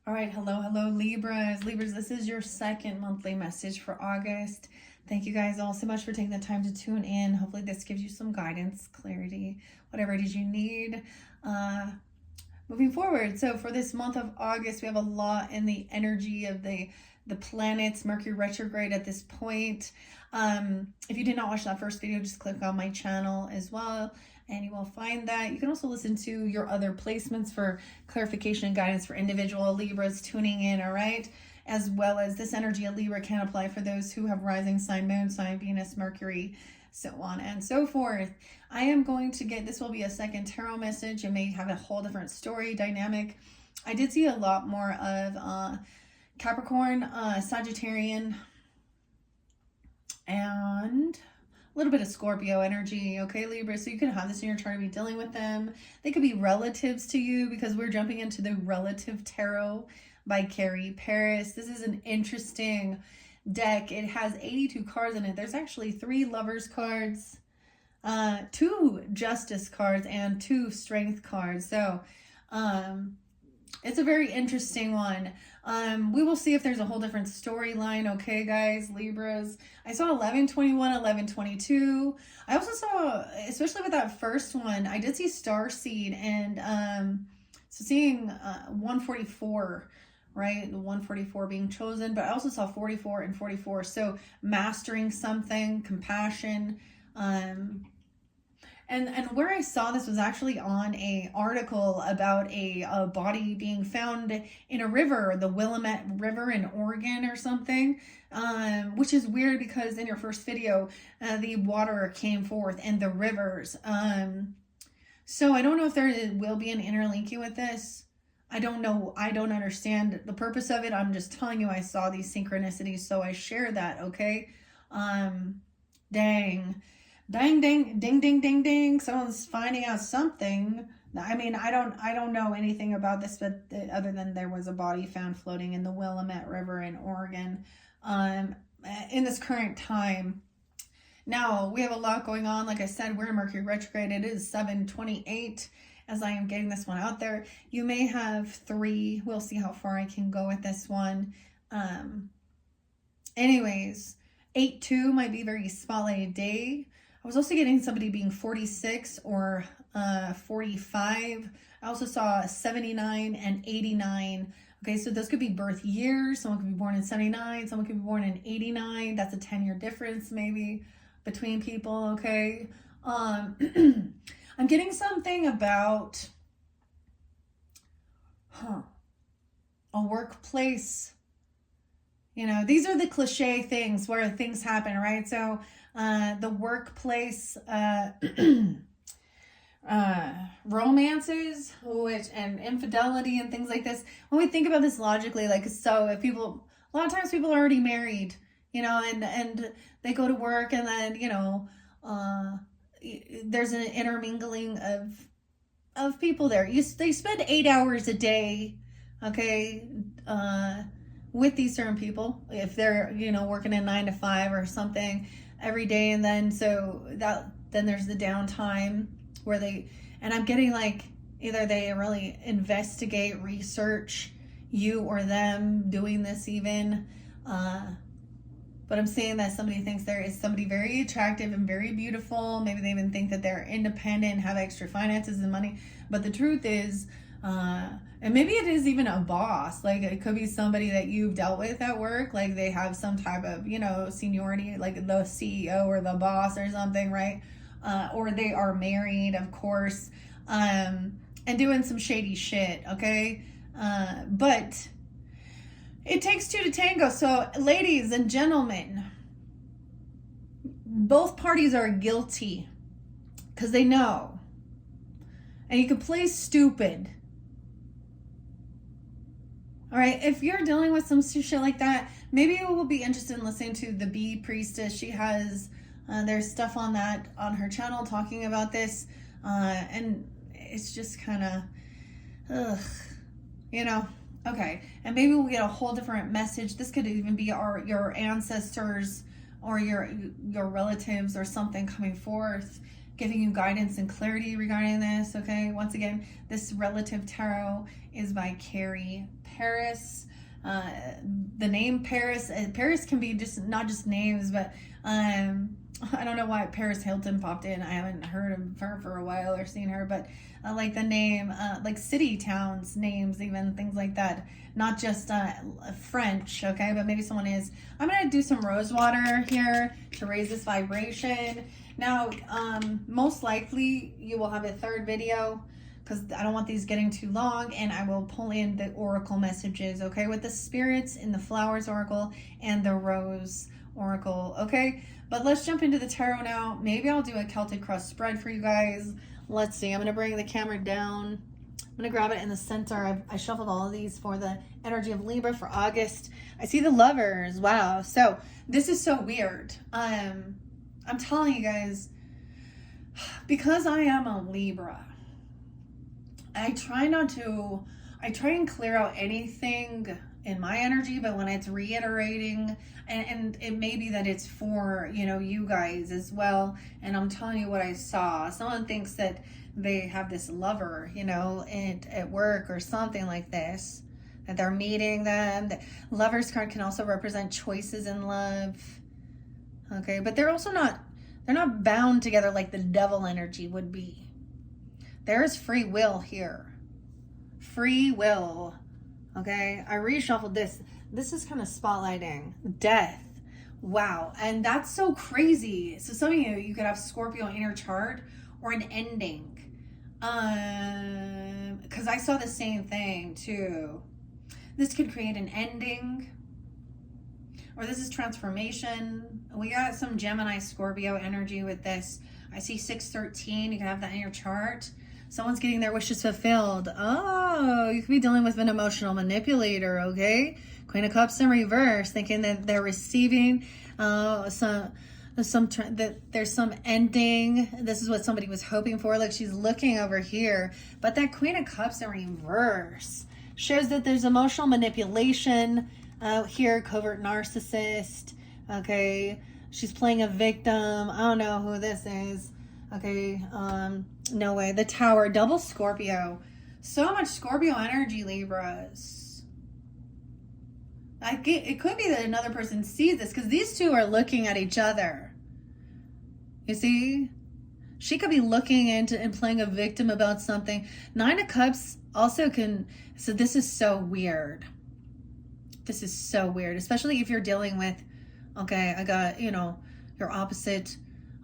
All right, hello, Libras. Libras, this is your second monthly message for August. Thank you guys all so much for taking the time to tune in. Hopefully this gives you some guidance, clarity, whatever it is you need moving forward. So for this month of August, we have a lot in the energy of the planets, Mercury retrograde at this point. If you did not watch that first video, just click on my channel as well, and you will find that. You can also listen to your other placements for clarification and guidance for individual Libras tuning in, all right? As well as this energy of Libra can apply for those who have rising sign, moon sign, Venus, Mercury, so on and so forth. I am going to get, this will be a second tarot message. It may have a whole different story dynamic. I did see a lot more of Capricorn, Sagittarian, and a little bit of Scorpio energy, okay, Libra? So you could have this in your chart to be dealing with them. They could be relatives to you because we're jumping into the Relative Tarot by Carrie Paris. This is an interesting deck. It has 82 cards in it. There's actually 3 Lovers cards, 2 Justice cards, and 2 Strength cards. So it's a very interesting one. We will see if there's a whole different storyline, okay, guys, Libras. I saw 1121, 1122. I also saw, especially with that first one, I did see Starseed, and so seeing 144, right? The 144 being chosen, but I also saw 44 and 44. So mastering something, compassion, and where I saw this was actually on a article about a body being found in a river, the Willamette River in Oregon or something, which is weird because in your first video, the water came forth and the rivers. So I don't know if there will be an interlinking with this. I don't know. I don't understand the purpose of it. I'm just telling you I saw these synchronicities, so I share that, okay? Dang. Ding, ding, ding, ding, ding, ding. Someone's finding out something. I mean, I don't know anything about this, but other than there was a body found floating in the Willamette River in Oregon in this current time. Now, we have a lot going on. Like I said, we're in Mercury retrograde. It is 7:28 as I am getting this one out there. You may have 3. We'll see how far I can go with this one. Anyways, 8-2 might be a very spotlighted day. I was also getting somebody being 46 or 45. I also saw 79 and 89. Okay, so those could be birth years. Someone could be born in 79. Someone could be born in 89. That's a 10-year difference maybe between people, okay? I'm getting something about a workplace. You know, these are the cliche things where things happen, right? So the workplace romances, which and infidelity and things like this. When we think about this logically, like, so if people, a lot of times people are already married, you know, and they go to work, and then, you know, there's an intermingling of people there. They spend 8 hours a day, okay, with these certain people, if they're, you know, working a 9 to 5 or something every day, and then then there's the downtime where and I'm getting like either they really investigate, research you or them doing this even, but I'm saying that somebody thinks there is somebody very attractive and very beautiful. Maybe they even think that they're independent, have extra finances and money, but the truth is, and maybe it is even a boss. Like, it could be somebody that you've dealt with at work. Like, they have some type of, you know, seniority, like the CEO or the boss or something, right? Or they are married, of course, and doing some shady shit, okay? But it takes 2 to tango. So, ladies and gentlemen, both parties are guilty because they know. And you can play stupid. All right, if you're dealing with some shit like that, maybe you will be interested in listening to the Bee Priestess. She has, there's stuff on her channel talking about this, and it's just kind of, you know, okay. And maybe we'll get a whole different message. This could even be your ancestors or your relatives or something coming forth giving you guidance and clarity regarding this, okay? Once again, this relative tarot is by Carrie Paris. The name Paris, Paris can be just not just names, but I don't know why Paris Hilton popped in. I haven't heard of her for a while or seen her, but like the name, like city, towns, names, even things like that. Not just French, okay? But maybe someone is. I'm going to do some rose water here to raise this vibration. Now, most likely you will have a third video because I don't want these getting too long, and I will pull in the oracle messages, okay? With the spirits in the flowers oracle and the rose oracle, okay? But let's jump into the tarot now. Maybe I'll do a Celtic cross spread for you guys. Let's see. I'm going to bring the camera down. I'm going to grab it in the center. I shuffled all of these for the energy of Libra for August. I see the lovers. Wow. So this is so weird. I'm telling you guys, because I am a Libra, I try and clear out anything in my energy, but when it's reiterating, and it may be that it's for, you know, you guys as well, and I'm telling you what I saw. Someone thinks that they have this lover, you know, at work or something like this, that they're meeting them. The Lover's card can also represent choices in love, okay? But they're also not, they're not bound together like the devil energy would be. There is free will here. Free will. Okay, I reshuffled this. This is kind of spotlighting death. Wow, and that's so crazy. So some of you could have Scorpio in your chart or an ending. Because I saw the same thing too. This could create an ending, or this is transformation. We got some Gemini Scorpio energy with this. I see 613. You can have that in your chart. Someone's getting their wishes fulfilled. Oh, you could be dealing with an emotional manipulator, okay? Queen of Cups in reverse, thinking that they're receiving that there's some ending. This is what somebody was hoping for. Like, she's looking over here. But that Queen of Cups in reverse shows that there's emotional manipulation out here, covert narcissist, okay? She's playing a victim. I don't know who this is. Okay, no way. The Tower, double Scorpio. So much Scorpio energy, Libras. It could be that another person sees this because these two are looking at each other. You see? She could be looking into and playing a victim about something. Nine of Cups also can... So this is so weird. This is so weird, especially if you're dealing with... Okay, I got, you know, your opposite...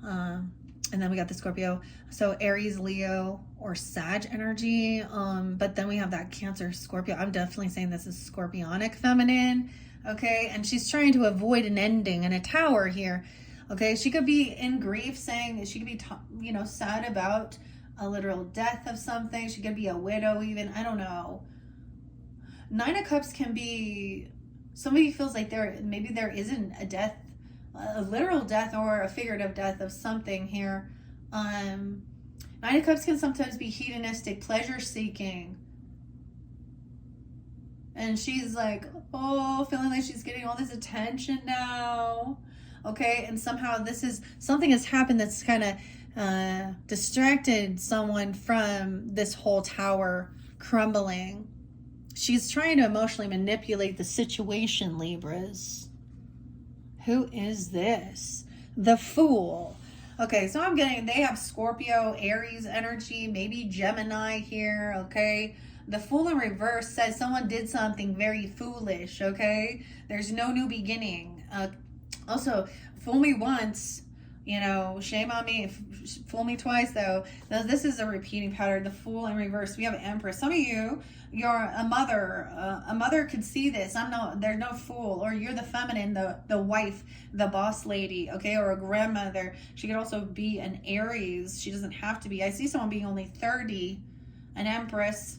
and then we got the Scorpio. So Aries, Leo, or Sag energy. But then we have that Cancer, Scorpio. I'm definitely saying this is Scorpionic feminine. Okay. And she's trying to avoid an ending and a Tower here. Okay. She could be in grief, saying she could be, you know, sad about a literal death of something. She could be a widow even. I don't know. Nine of Cups can be, somebody feels like maybe there isn't a death, a literal death or a figurative death of something here. Nine of Cups can sometimes be hedonistic, pleasure seeking. And she's like, oh, feeling like she's getting all this attention now. Okay, and somehow something has happened that's kind of distracted someone from this whole Tower crumbling. She's trying to emotionally manipulate the situation, Libras. Who is this? The Fool. Okay, so I'm getting, they have Scorpio, Aries energy, maybe Gemini here, okay? The Fool in reverse says someone did something very foolish, okay? There's no new beginning. Also, fool me once, you know, shame on me. Fool me twice, though. Now, this is a repeating pattern. The Fool in reverse. We have Empress. Some of you, you're a mother. A mother could see this. There's no fool. Or you're the feminine, the wife, the boss lady, okay? Or a grandmother. She could also be an Aries. She doesn't have to be. I see someone being only 30. An Empress.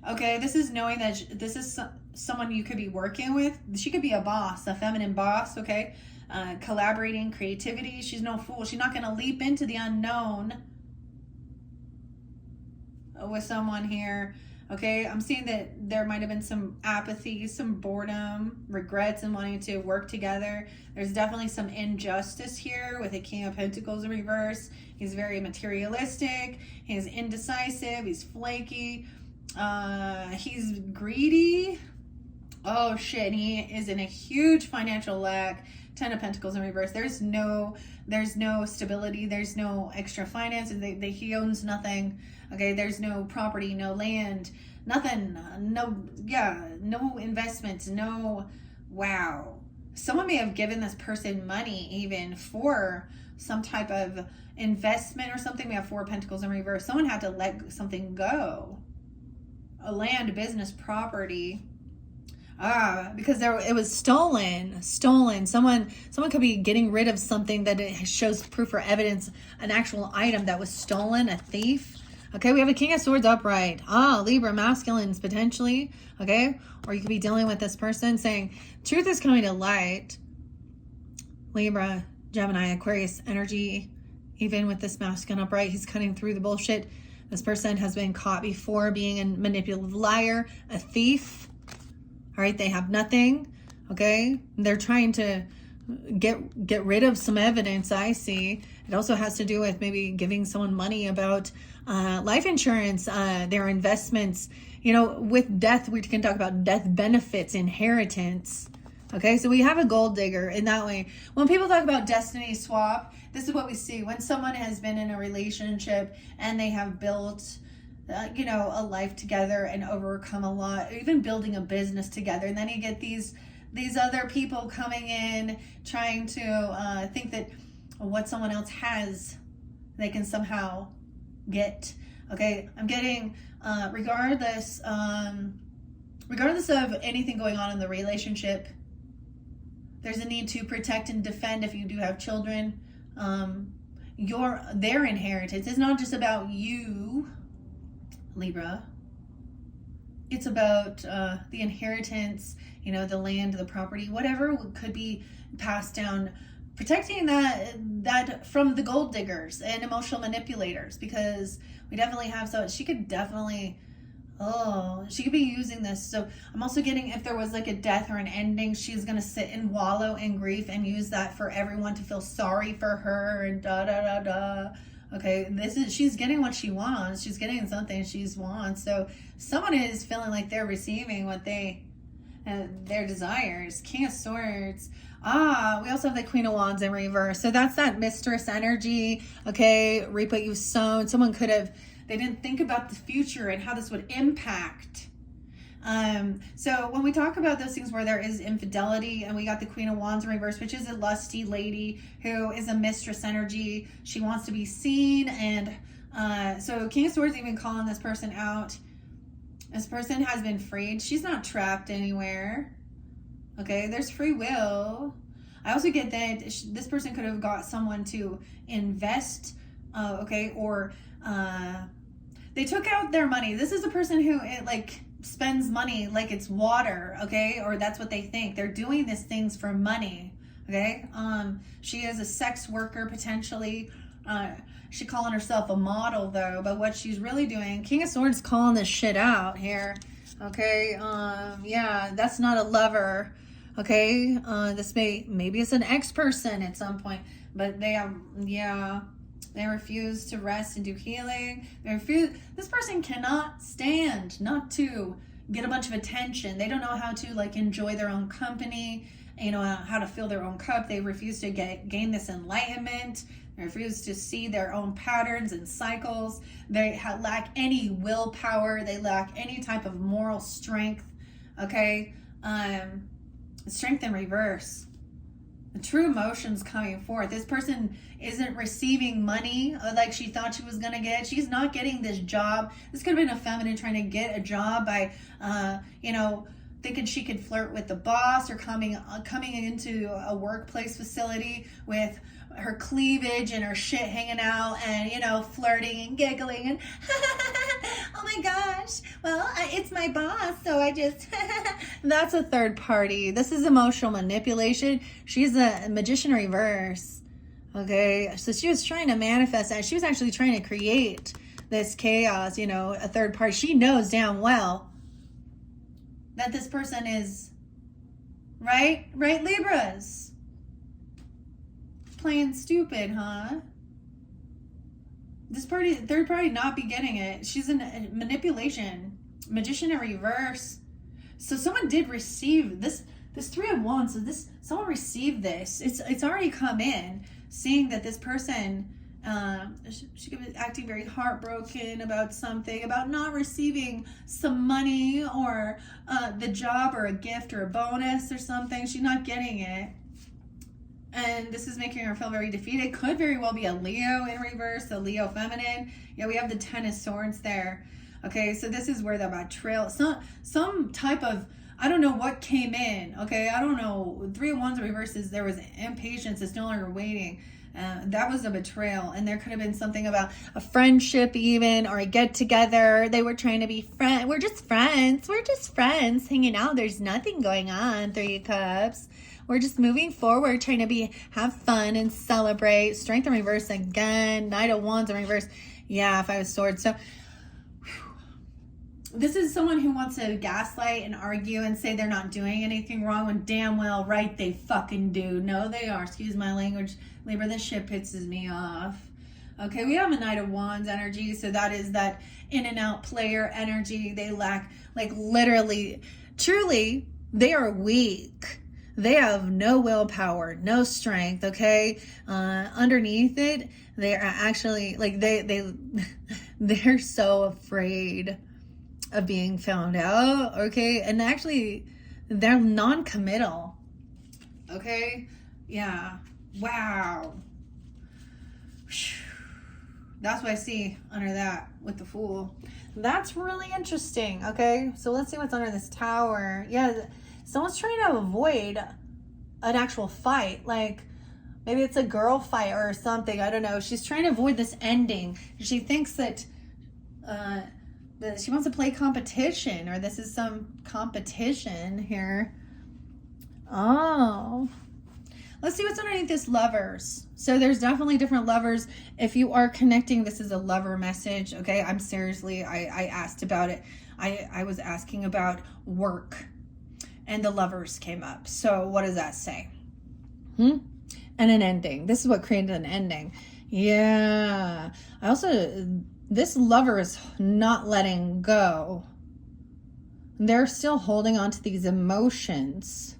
Okay, this is knowing that this is someone you could be working with. She could be a boss, a feminine boss, okay? Collaborating, creativity. She's no fool. She's not going to leap into the unknown with someone here. Okay, I'm seeing that there might have been some apathy, some boredom, regrets in wanting to work together. There's definitely some injustice here with a King of Pentacles in reverse. He's very materialistic, he's indecisive, he's flaky, he's greedy. Oh shit, he is in a huge financial lack. Ten of Pentacles in reverse. There's no stability. There's no extra finances. He owns nothing. Okay, there's no property, no land, nothing. No investments. No. Wow. Someone may have given this person money even for some type of investment or something. We have Four of Pentacles in reverse. Someone had to let something go. A land, business, property. Because it was stolen. Someone could be getting rid of something that it shows proof or evidence, an actual item that was stolen, a thief. Okay, we have a King of Swords upright. Libra, masculines potentially. Okay, or you could be dealing with this person saying, truth is coming to light. Libra, Gemini, Aquarius energy. Even with this masculine upright, he's cutting through the bullshit. This person has been caught before being a manipulative liar, a thief. All right, they have nothing. Okay, they're trying to get rid of some evidence. I see. It also has to do with maybe giving someone money about life insurance, their investments. You know, with death, we can talk about death benefits, inheritance. Okay, so we have a gold digger in that way. When people talk about destiny swap, this is what we see. When someone has been in a relationship and they have built a life together and overcome a lot, or even building a business together, and then you get these other people coming in trying to think that what someone else has they can somehow get. Okay, I'm getting regardless of anything going on in the relationship, there's a need to protect and defend. If you do have children, their inheritance is not just about you, Libra. It's about the inheritance, the land, the property, whatever could be passed down, protecting that from the gold diggers and emotional manipulators, because we definitely have. So she could definitely she could be using this. So I'm also getting, if there was like a death or an ending, she's gonna sit and wallow in grief and use that for everyone to feel sorry for her and Okay, she's getting what she wants. She's getting something she wants. So someone is feeling like they're receiving what their desires. King of Swords. We also have the Queen of Wands in reverse. So that's that mistress energy. Okay, reap what you've sown. Someone they didn't think about the future and how this would impact. So when we talk about those things where there is infidelity, and we got the Queen of Wands in reverse, which is a lusty lady who is a mistress energy. She wants to be seen. And so King of Swords even calling this person out. This person has been freed. She's not trapped anywhere. Okay, there's free will. I also get that this person could have got someone to invest, or they took out their money. This is a person who spends money like it's water, okay? Or that's what they think. They're doing these things for money, okay? She is a sex worker potentially. She's calling herself a model though, but what she's really doing, King of Swords calling this shit out here, okay? That's not a lover, okay? This maybe it's an ex-person at some point, but they refuse to rest and do healing. This person cannot stand not to get a bunch of attention. They don't know how to enjoy their own company, how to fill their own cup. They refuse to gain this enlightenment. They refuse to see their own patterns and cycles. They lack any willpower. They lack any type of moral strength. Okay, strength in reverse. The true emotions coming forth. This person isn't receiving money like she thought she was going to get. She's not getting this job. This could have been a feminine trying to get a job by, thinking she could flirt with the boss, or coming into a workplace facility with her cleavage and her shit hanging out, and flirting and giggling and oh my gosh, well, it's my boss, so I just that's a third party. This is emotional manipulation. She's a magician reverse. Okay, so she was trying to manifest that. She was actually trying to create this chaos, you know, a third party. She knows damn well that this person is right, Libras. Playing stupid, huh? This party, third party, not be getting it. She's in manipulation, magician in reverse. So someone did receive this. This Three of Wands. So someone received this. It's already come in, seeing that this person, she could be acting very heartbroken about something, about not receiving some money or the job or a gift or a bonus or something. She's not getting it. And this is making her feel very defeated. Could very well be a Leo in reverse, a Leo feminine. Yeah, we have the Ten of Swords there. Okay, so this is where the betrayal, some type of, I don't know what came in. Okay, I don't know. Three of Wands in reverse is there was impatience. It's no longer waiting. That was a betrayal. And there could have been something about a friendship even, or a get together. They were trying to be friends. We're just friends. We're just friends hanging out. There's nothing going on. Three of Cups. We're just moving forward, trying to have fun and celebrate. Strength in reverse again. Knight of Wands in reverse. Yeah, Five of Swords. So this is someone who wants to gaslight and argue and say they're not doing anything wrong when damn well right they fucking do. No, they are. Excuse my language, Libra. This shit pisses me off. Okay, we have a Knight of Wands energy, so that is that in and out player energy. They lack, like, literally, truly, they are weak. They have no willpower, no strength, okay? Underneath it, they are actually, like, they're so afraid of being found out, okay? And actually, they're non-committal, okay? Yeah. Wow. That's what I see under that with the Fool. That's really interesting, okay? So let's see what's under this Tower. Yeah, someone's trying to avoid an actual fight. Like, maybe it's a girl fight or something. I don't know. She's trying to avoid this ending. She thinks that she wants to play competition, or this is some competition here. Oh. Let's see what's underneath this Lovers. So there's definitely different lovers. If you are connecting, this is a lover message, okay? I'm seriously, I asked about it. I was asking about work, and the Lovers came up. So what does that say? And an ending. This is what created an ending. Yeah. I also, this Lover is not letting go. They're still holding on to these emotions.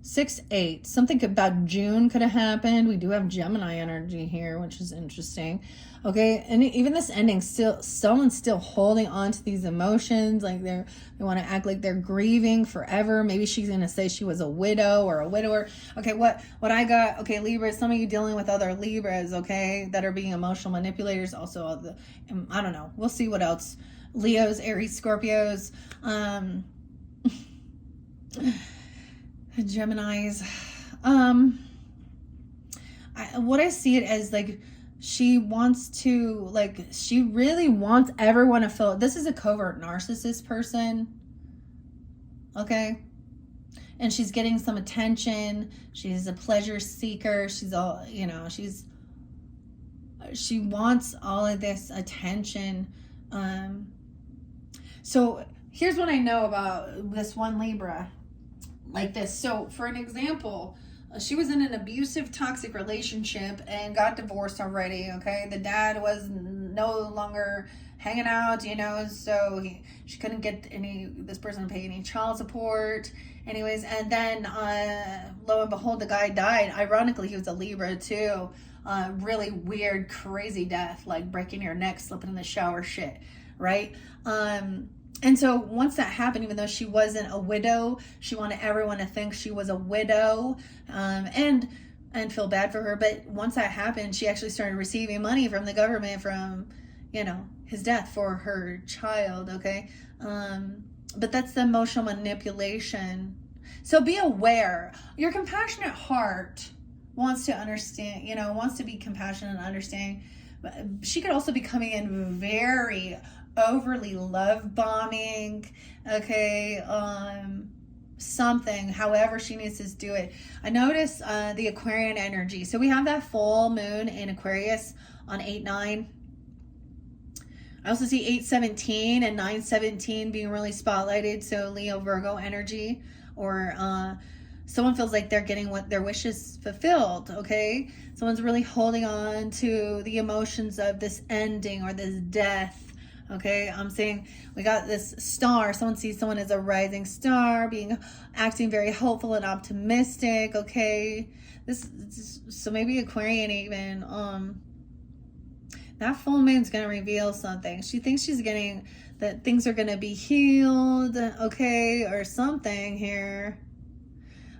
6-8. Something about June could have happened. We do have Gemini energy here, which is interesting. Okay, and even this ending, still someone's still holding on to these emotions. Like they want to act like they're grieving forever. Maybe she's gonna say she was a widow or a widower. Okay, what I got? Okay, Libra. Some of you dealing with other Libras, okay, that are being emotional manipulators. Also, I don't know. We'll see what else. Leos, Aries, Scorpios. Geminis. What I see it as, like, she wants to, like, she really wants everyone to feel, this is a covert narcissist person, okay? And she's getting some attention. She's a pleasure seeker. She's all, you know, she wants all of this attention. So here's what I know about this one Libra. Like this. So for an example, she was in an abusive, toxic relationship and got divorced already, okay? The dad was no longer hanging out, you know, so she couldn't get this person to pay any child support. Anyways, and then lo and behold, the guy died. Ironically, he was a Libra too. Really weird, crazy death, like breaking your neck, slipping in the shower shit, right? And so once that happened, even though she wasn't a widow, she wanted everyone to think she was a widow, and feel bad for her. But once that happened, she actually started receiving money from the government from, you know, his death for her child, okay? But that's the emotional manipulation. So be aware. Your compassionate heart wants to understand, you know, wants to be compassionate and understanding. She could also be coming in very overly love bombing, okay, something, however she needs to do it. I notice the Aquarian energy. So we have that full moon in Aquarius on 8-9. I also see 817 and 917 being really spotlighted. So Leo, Virgo energy, or someone feels like they're getting what their wishes fulfilled. Okay. Someone's really holding on to the emotions of this ending or this death. Okay, I'm saying we got this star. Someone sees someone as a rising star, acting very hopeful and optimistic. Okay, so maybe Aquarian even. That full moon's gonna reveal something. She thinks she's getting that things are gonna be healed. Okay, or something here.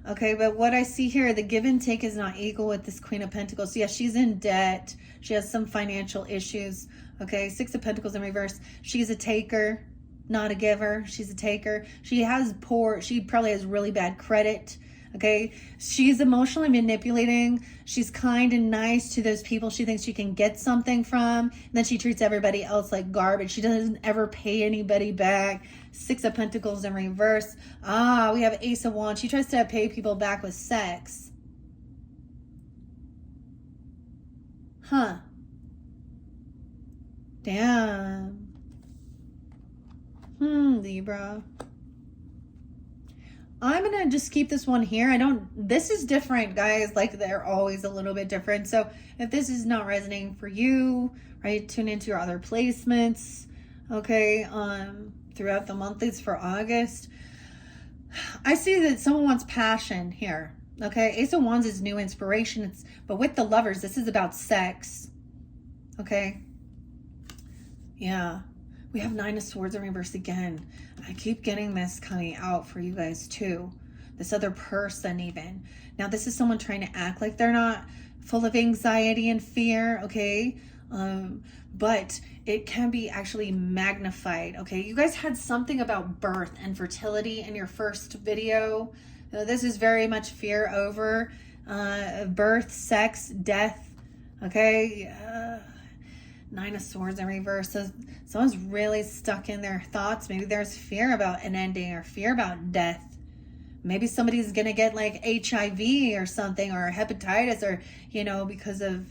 Okay, but what I see here, the give and take is not equal with this Queen of Pentacles. So yeah, she's in debt. She has some financial issues. Okay, Six of Pentacles in reverse. She's a taker, not a giver. She's a taker. She probably has really bad credit. Okay, she's emotionally manipulating. She's kind and nice to those people she thinks she can get something from. And then she treats everybody else like garbage. She doesn't ever pay anybody back. Six of Pentacles in reverse. We have Ace of Wands. She tries to pay people back with sex. Huh. Damn. Libra. I'm going to just keep this one here. This is different, guys. Like, they're always a little bit different. So if this is not resonating for you, right, tune into your other placements, okay, throughout the monthlies for August. I see that someone wants passion here, okay? Ace of Wands is new inspiration. But with the Lovers, this is about sex, okay? Yeah. We have Nine of Swords in reverse again. I keep getting this coming out for you guys too. This other person even. Now this is someone trying to act like they're not full of anxiety and fear, okay? But it can be actually magnified, okay? You guys had something about birth and fertility in your first video. This is very much fear over birth, sex, death, okay? Nine of Swords in reverse. So someone's really stuck in their thoughts. Maybe there's fear about an ending or fear about death. Maybe somebody's going to get like HIV or something, or hepatitis, or, because of,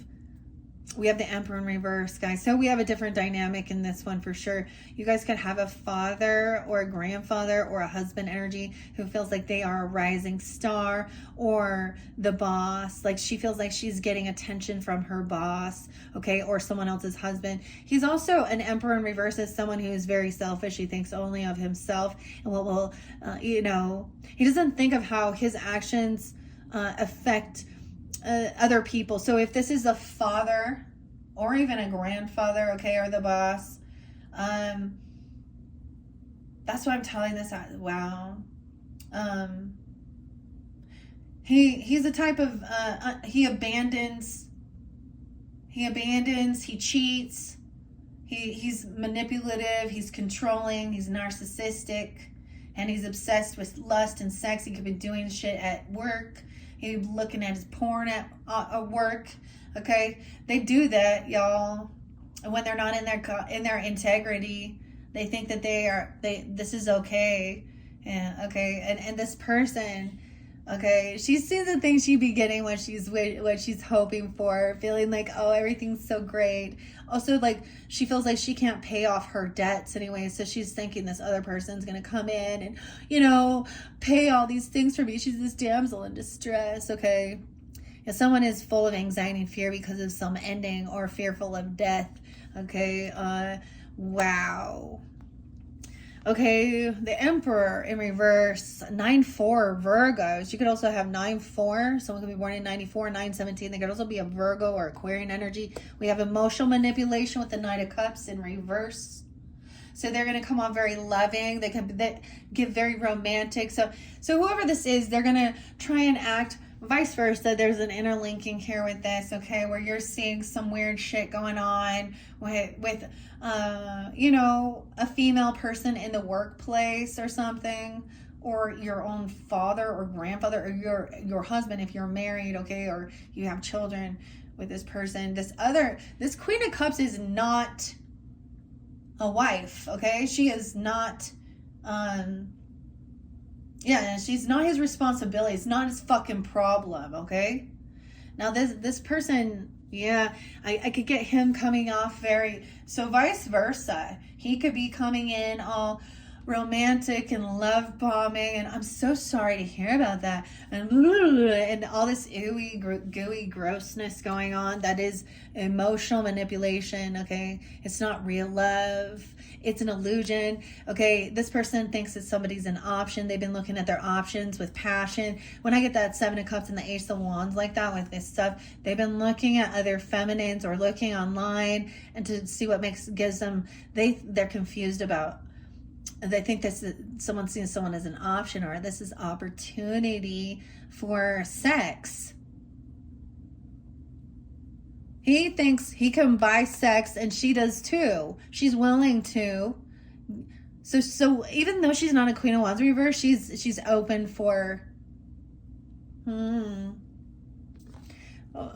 we have the Emperor in reverse, guys. So we have a different dynamic in this one for sure. You guys could have a father or a grandfather or a husband energy who feels like they are a rising star, or the boss. Like, she feels like she's getting attention from her boss, okay, or someone else's husband. He's also an Emperor in reverse as someone who is very selfish. He thinks only of himself and what will, he doesn't think of how his actions affect other people. So if this is a father or even a grandfather, okay, or the boss, that's why I'm telling this out. Wow. He's a type of he abandons, he cheats, he's manipulative, he's controlling, he's narcissistic, and he's obsessed with lust and sex. He could be doing shit at work. He's looking at his porn at work. Okay, they do that, y'all. And when they're not in their integrity, they think that this is okay. Yeah, okay. And this person, okay, she's seen the things she'd be getting what she's hoping for, feeling like, oh, everything's so great. Also, like, she feels like she can't pay off her debts anyway, so she's thinking this other person's gonna come in and, pay all these things for me. She's this damsel in distress, okay? If someone is full of anxiety and fear because of some ending or fearful of death, okay? Wow. Okay, the Emperor in reverse, 9-4 Virgos. You could also have 9-4. Someone could be born in 94, 9-17. They could also be a Virgo or Aquarian energy. We have emotional manipulation with the Knight of Cups in reverse. So they're going to come off very loving. They give very romantic. So whoever this is, they're going to try and act vice versa. There's an interlinking here with this, okay, where you're seeing some weird shit going on with a female person in the workplace or something, or your own father or grandfather, or your husband if you're married, okay, or you have children with this person. This Queen of Cups is not a wife, okay? She is not she's not his responsibility. It's not his fucking problem, okay? Now this person, Yeah, I could get him coming off very, so vice versa. He could be coming in all romantic and love bombing, and I'm so sorry to hear about that. And all this ooey, gooey grossness going on. That is emotional manipulation, okay? It's not real love. It's an illusion. Okay, this person thinks that somebody's an option. They've been looking at their options with passion. When I get that Seven of Cups and the Ace of Wands like that with this stuff, they've been looking at other feminines or looking online and to see what gives them, they're confused about. They think this is someone seeing someone as an option, or this is opportunity for sex. He thinks he can buy sex, and she does too. She's willing to. So even though she's not a Queen of Wands reverse, she's open for.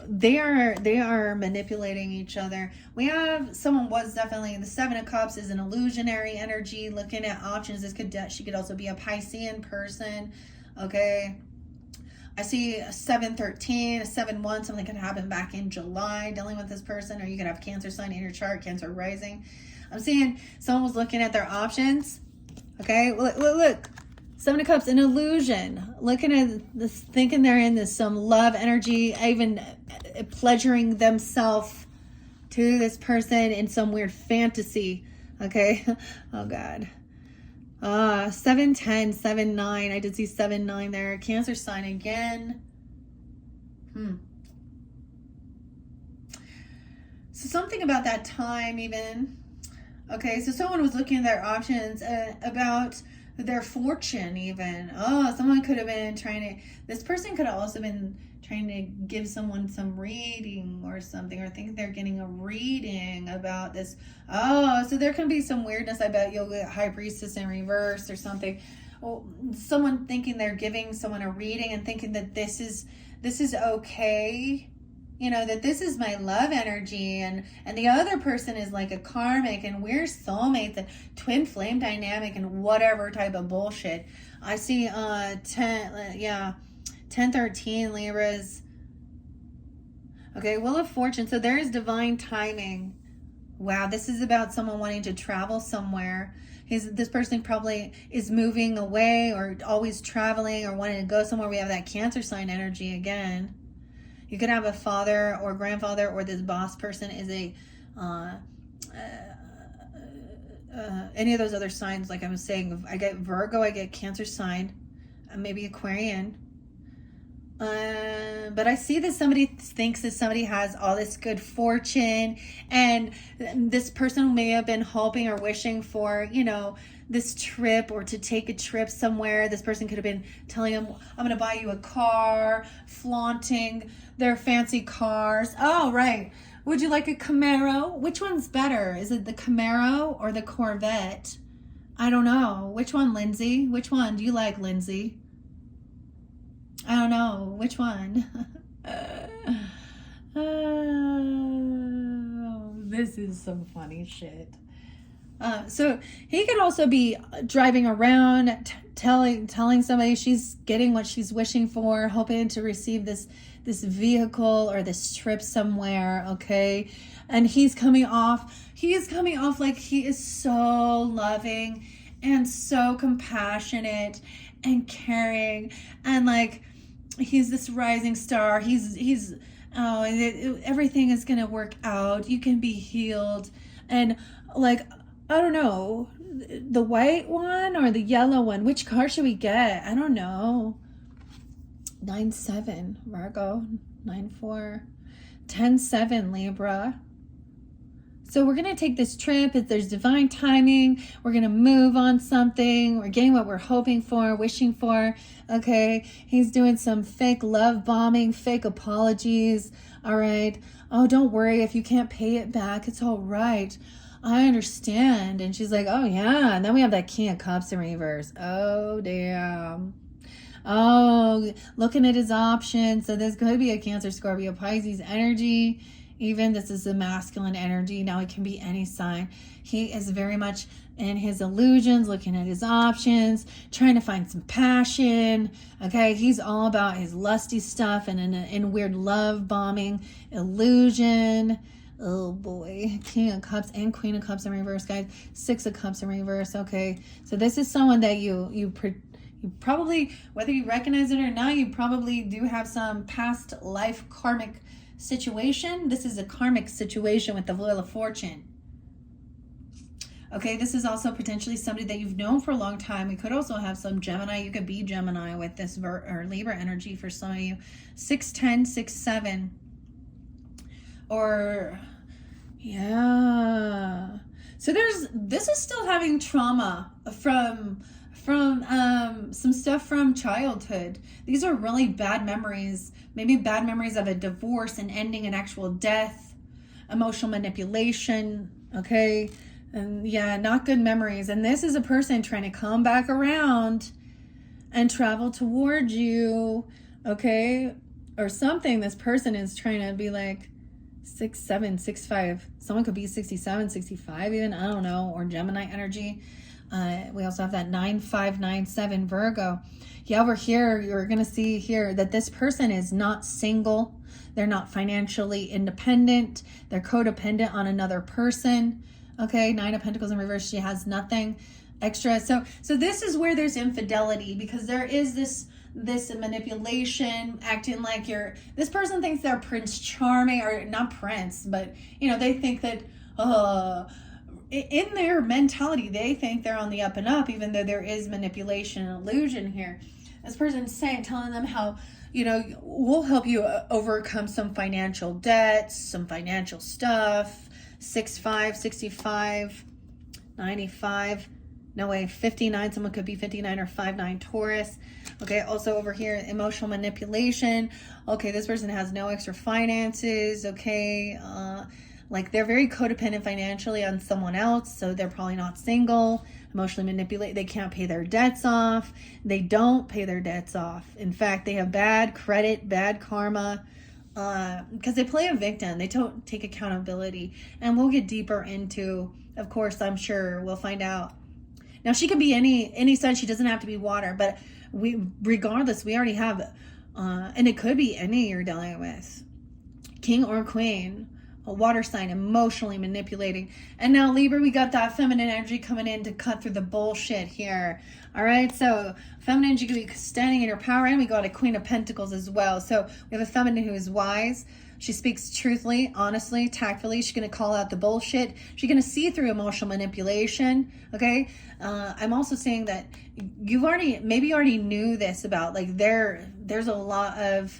They are manipulating each other. We have someone was definitely the Seven of Cups is an illusionary energy, looking at options. She could also be a Piscean person. Okay. I see a 7-13, a 7-1, something could happen back in July dealing with this person, or you could have Cancer sign in your chart, Cancer rising. I'm seeing someone was looking at their options. Okay, look. Seven of Cups, an illusion. Looking at this, thinking they're in this some love energy, even pleasuring themselves to this person in some weird fantasy. Okay, oh God. 7-10, 7-9. I did see 7-9 there. Cancer sign again. So something about that time even. Okay, so someone was looking at their options about their fortune even. Oh, someone could have been this person could have also been trying to give someone some reading or something, or think they're getting a reading about this. Oh, so there can be some weirdness. I bet you'll get High Priestess in reverse or something. Well, someone thinking they're giving someone a reading and thinking that this is okay. You know, that this is my love energy, and the other person is like a karmic, and we're soulmates and twin flame dynamic and whatever type of bullshit. I see 10-13 Libras. Okay, Wheel of Fortune. So there is divine timing. Wow, this is about someone wanting to travel somewhere. This person probably is moving away or always traveling or wanting to go somewhere. We have that Cancer sign energy again. You could have a father or grandfather, or this boss person is a any of those other signs. Like I was saying, I get Virgo, I get Cancer sign, maybe Aquarian. But I see that somebody thinks that somebody has all this good fortune, and this person may have been hoping or wishing for, this trip, or to take a trip somewhere. This person could have been telling them, I'm going to buy you a car, flaunting their fancy cars. Oh, right. Would you like a Camaro? Which one's better? Is it the Camaro or the Corvette? I don't know. Which one, Lindsay? Which one do you like, Lindsay? I don't know. Which one? Oh, this is some funny shit. So he could also be driving around, telling somebody she's getting what she's wishing for, hoping to receive this vehicle or this trip somewhere. Okay, and he's coming off like he is so loving and so compassionate and caring, and like he's this rising star. Everything is gonna work out. You can be healed, and like, I don't know, the white one or the yellow one. Which card should we get? I don't know. 9-7 Virgo, 9-4, 10-7 Libra. So we're going to take this trip. If there's divine timing, we're going to move on something. We're getting what we're hoping for, wishing for. Okay. He's doing some fake love bombing, fake apologies. All right. Oh, don't worry. If you can't pay it back, it's all right. I understand. And she's like, oh yeah. And then we have that King of Cups in reverse. Oh, damn. Oh, looking at his options. So there's going to be a Cancer, Scorpio, Pisces energy. Even this is a masculine energy. Now it can be any sign. He is very much in his illusions, looking at his options, trying to find some passion. Okay, he's all about his lusty stuff and in weird love bombing, illusion. Oh boy, King of Cups and Queen of Cups in reverse, guys. Six of Cups in reverse. Okay, so this is someone that you probably, whether you recognize it or not, you probably do have some past life karmic situation. This is a karmic situation with the Wheel of Fortune. Okay, this is also potentially somebody that you've known for a long time. We could also have some Gemini. You could be Gemini with this or Libra energy for some of you. 610, 67. Or, yeah. So this is still having trauma from some stuff from childhood. These are really bad memories. Maybe bad memories of a divorce and ending in actual death, emotional manipulation, okay? And yeah, not good memories. And this is a person trying to come back around and travel towards you, okay? Or something. This person is trying to be like 6'7", 6'5". Someone could be 67, 65 even, I don't know, or Gemini energy. We also have that 9597 Virgo. Yeah, over here, you're going to see here that this person is not single. They're not financially independent. They're codependent on another person. Okay, Nine of Pentacles in reverse. She has nothing extra. So this is where there's infidelity, because there is this manipulation, acting like this person thinks they're Prince Charming, or not Prince, but they think that in their mentality, they think they're on the up and up, even though there is manipulation and illusion here. This person's telling them how, we'll help you overcome some financial debts, some financial stuff. 6'5", 65, 95, no way, 59, someone could be 59 or 5'9", Taurus. Okay, also over here, emotional manipulation. Okay, this person has no extra finances, okay, like they're very codependent financially on someone else, so they're probably not single. Emotionally manipulate. They can't pay their debts off. They don't pay their debts off. In fact, they have bad credit, bad karma, because they play a victim. They don't take accountability. And we'll get deeper into, of course, I'm sure we'll find out. Now, she could be any sign. She doesn't have to be water, but regardless, we already have, and it could be any you're dealing with, king or queen. A water sign, emotionally manipulating. And now Libra, we got that feminine energy coming in to cut through the bullshit here. All right, so feminine energy could be standing in her power, and we got a Queen of Pentacles as well. So we have a feminine who is wise. She speaks truthfully, honestly, tactfully. She's going to call out the bullshit. She's going to see through emotional manipulation, okay? I'm also saying that you maybe already knew this about, like, there's a lot of...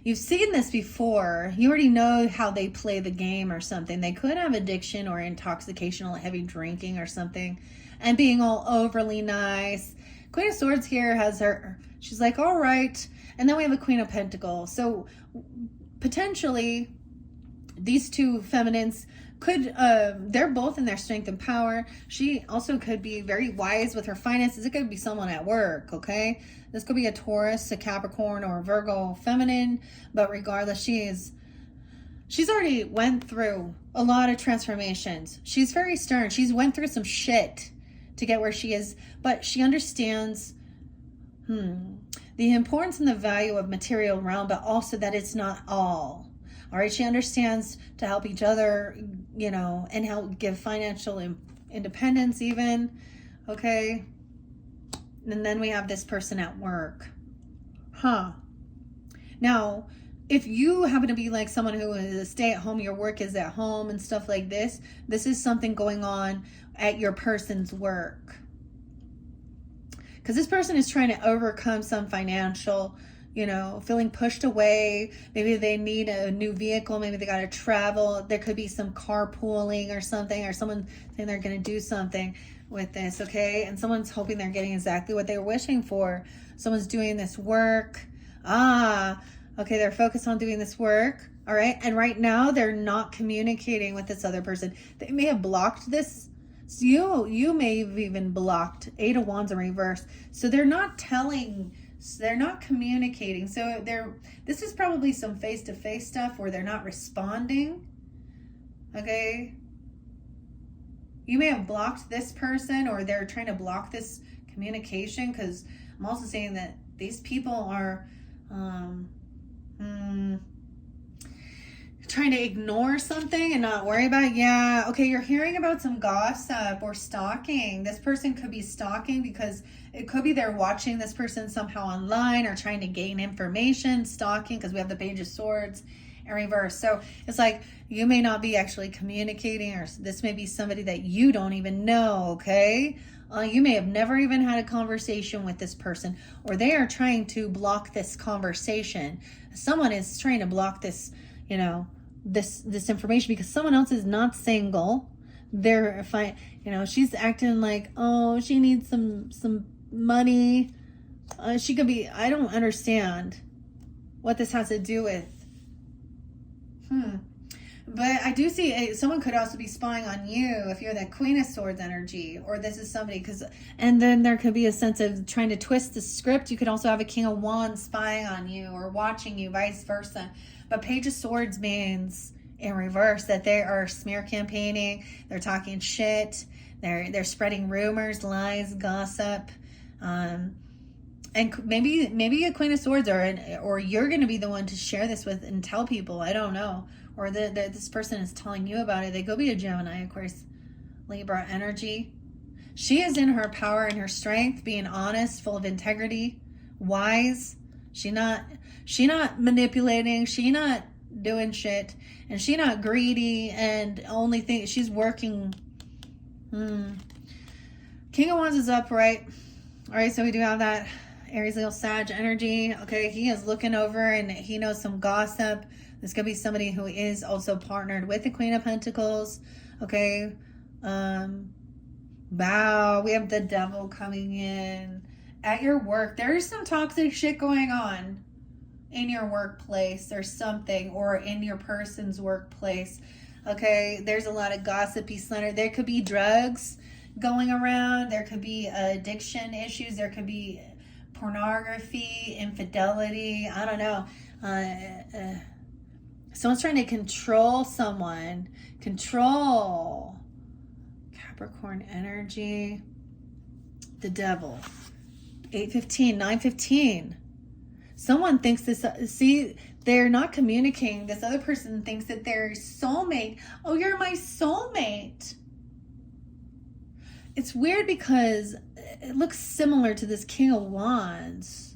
You've seen this before. You already know how they play the game or something. They could have addiction or intoxication, or heavy drinking or something, and being all overly nice. Queen of Swords here has she's like, all right. And then we have a Queen of Pentacles. So potentially these two feminines could, they're both in their strength and power. She also could be very wise with her finances. It could be someone at work, okay? This could be a Taurus, a Capricorn, or a Virgo feminine, but regardless, she's already went through a lot of transformations. She's very stern. She's went through some shit to get where she is, but she understands the importance and the value of material realm, but also that it's not all. All right, she understands to help each other, and help give financial independence even, okay? And then we have this person at work. Now, if you happen to be like someone who is a stay-at-home, your work is at home and stuff like this is something going on at your person's work. Because this person is trying to overcome some financial, feeling pushed away. Maybe they need a new vehicle. Maybe they got to travel. There could be some carpooling or something, or someone saying they're going to do something with this, okay? And someone's hoping they're getting exactly what they were wishing for. Someone's doing this work. Okay, they're focused on doing this work, all right? And right now, they're not communicating with this other person. They may have blocked this. So you may have even blocked 8 of Wands in reverse. So they're not telling So they're not communicating. So this is probably some face-to-face stuff where they're not responding. Okay. You may have blocked this person, or they're trying to block this communication, because I'm also saying that these people are trying to ignore something and not worry about it. Yeah, okay, you're hearing about some gossip or stalking. This person could be stalking because it could be they're watching this person somehow online or trying to gain information. Stalking, because we have the Page of Swords in reverse. So it's like you may not be actually communicating, or this may be somebody that you don't even know, okay? You may have never even had a conversation with this person, or they are trying to block this conversation. Someone is trying to block this, you know, this information, because someone else is not single. They're fine, you know, she's acting like, oh, she needs some money. She could be, I don't understand what this has to do with. But I do see someone could also be spying on you if you're the Queen of Swords energy, or this is somebody, and then there could be a sense of trying to twist the script. You could also have a King of Wands spying on you or watching you, vice versa. But Page of Swords means in reverse that they are smear campaigning, they're talking shit, they're spreading rumors, lies, gossip, and maybe a Queen of Swords, or you're going to be the one to share this with and tell people. I don't know. Or this person is telling you about it. They could be a Gemini, of course, Libra energy. She is in her power and her strength, being honest, full of integrity, wise. She not manipulating. She not doing shit, and she not greedy. And only thing she's working. King of Wands is upright. All right, so we do have that Aries, Leo, Sag energy. Okay, he is looking over and he knows some gossip. This could be somebody who is also partnered with the Queen of Pentacles. Okay. Wow. We have the Devil coming in. At your work, there is some toxic shit going on in your workplace. There's something, or in your person's workplace. Okay. There's a lot of gossipy slander. There could be drugs going around. There could be addiction issues. There could be pornography, infidelity. I don't know. Someone's trying to control someone. Control. Capricorn energy. The Devil. 8:15, 9:15. Someone thinks this, see, they're not communicating. This other person thinks that they're soulmate. Oh, you're my soulmate. It's weird because it looks similar to this King of Wands.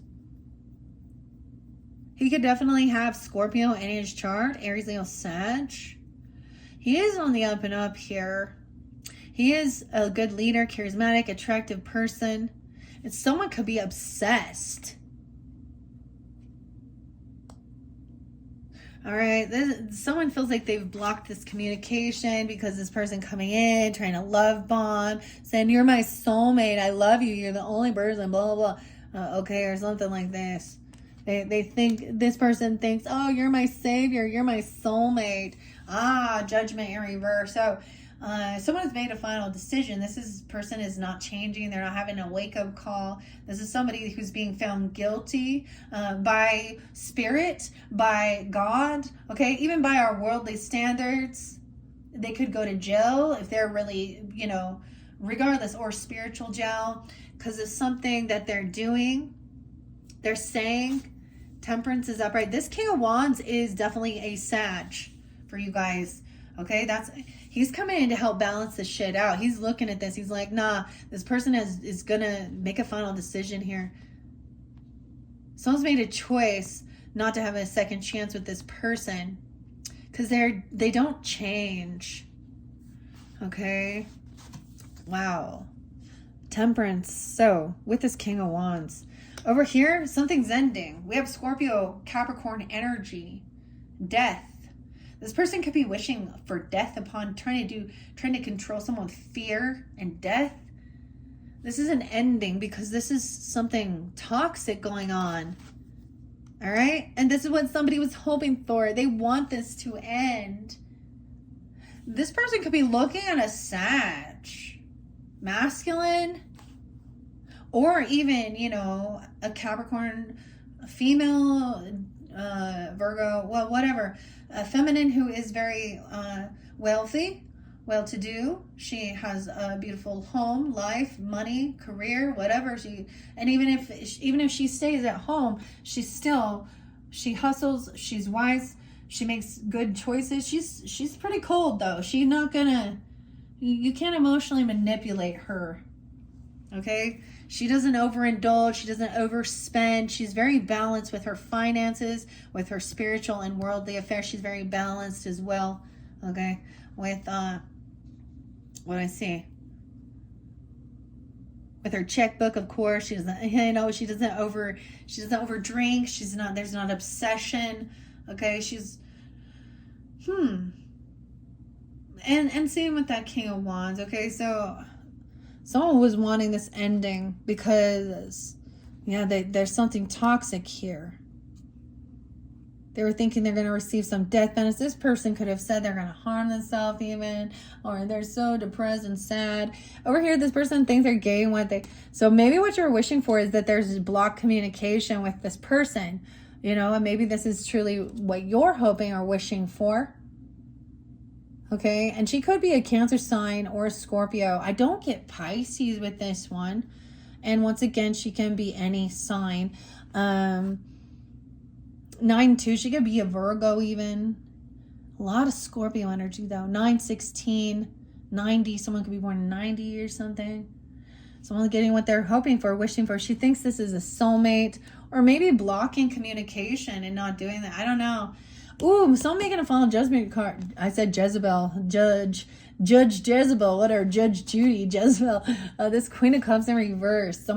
He could definitely have Scorpio in his chart, Aries, Leo, Sag. He is on the up and up here. He is a good leader, charismatic, attractive person. And someone could be obsessed. All right, someone feels like they've blocked this communication because this person coming in, trying to love bomb, saying, you're my soulmate, I love you, you're the only person, blah, blah, blah. Okay, or something like this. They think, this person thinks, oh, you're my savior, you're my soulmate. Judgment in reverse. So someone has made a final decision. This person is not changing. They're not having a wake-up call. This is somebody who's being found guilty by spirit, by God, okay, even by our worldly standards. They could go to jail if they're really, regardless, or spiritual jail, because of something that they're doing, they're saying. Temperance is upright. This King of Wands is definitely a Sag for you guys. Okay, he's coming in to help balance this shit out. He's looking at this. He's like, nah, this person is gonna make a final decision here. Someone's made a choice not to have a second chance with this person because they don't change. Okay. Wow. Temperance. So with this King of Wands, over here, something's ending. We have Scorpio, Capricorn energy, death. This person could be wishing for death upon trying to control someone with fear and death. This is an ending because this is something toxic going on. All right? And this is what somebody was hoping for. They want this to end. This person could be looking at a Sag, masculine, or even, you know, a Capricorn female, Virgo, well, whatever, a feminine who is very wealthy, well-to-do. She has a beautiful home, life, money, career, whatever. And even if she stays at home, she hustles. She's wise. She makes good choices. She's pretty cold though. She's not gonna. You can't emotionally manipulate her. Okay? She doesn't overindulge. She doesn't overspend. She's very balanced with her finances, with her spiritual and worldly affairs. She's very balanced as well. Okay? With, what I see. With her checkbook, of course, she doesn't, you know, she doesn't overdrink. There's not obsession. Okay? And same with that King of Wands. Okay? So, someone was wanting this ending because, yeah, there's something toxic here. They were thinking they're going to receive some death benefits. This person could have said they're going to harm themselves even, or they're so depressed and sad. Over here, this person thinks they're getting so maybe what you're wishing for is that there's blocked communication with this person, you know, and maybe this is truly what you're hoping or wishing for. Okay, and she could be a Cancer sign or a Scorpio. I don't get Pisces with this one. And once again, she can be any sign. 9-2, she could be a Virgo even. A lot of Scorpio energy though. 9-16, 90, someone could be born in 90 or something. Someone getting what they're hoping for, wishing for. She thinks this is a soulmate, or maybe blocking communication and not doing that. I don't know. Ooh, someone making a final judgment card. I said Jezebel. Judge Jezebel. Whatever. Judge Judy. Jezebel. This Queen of Cups in reverse.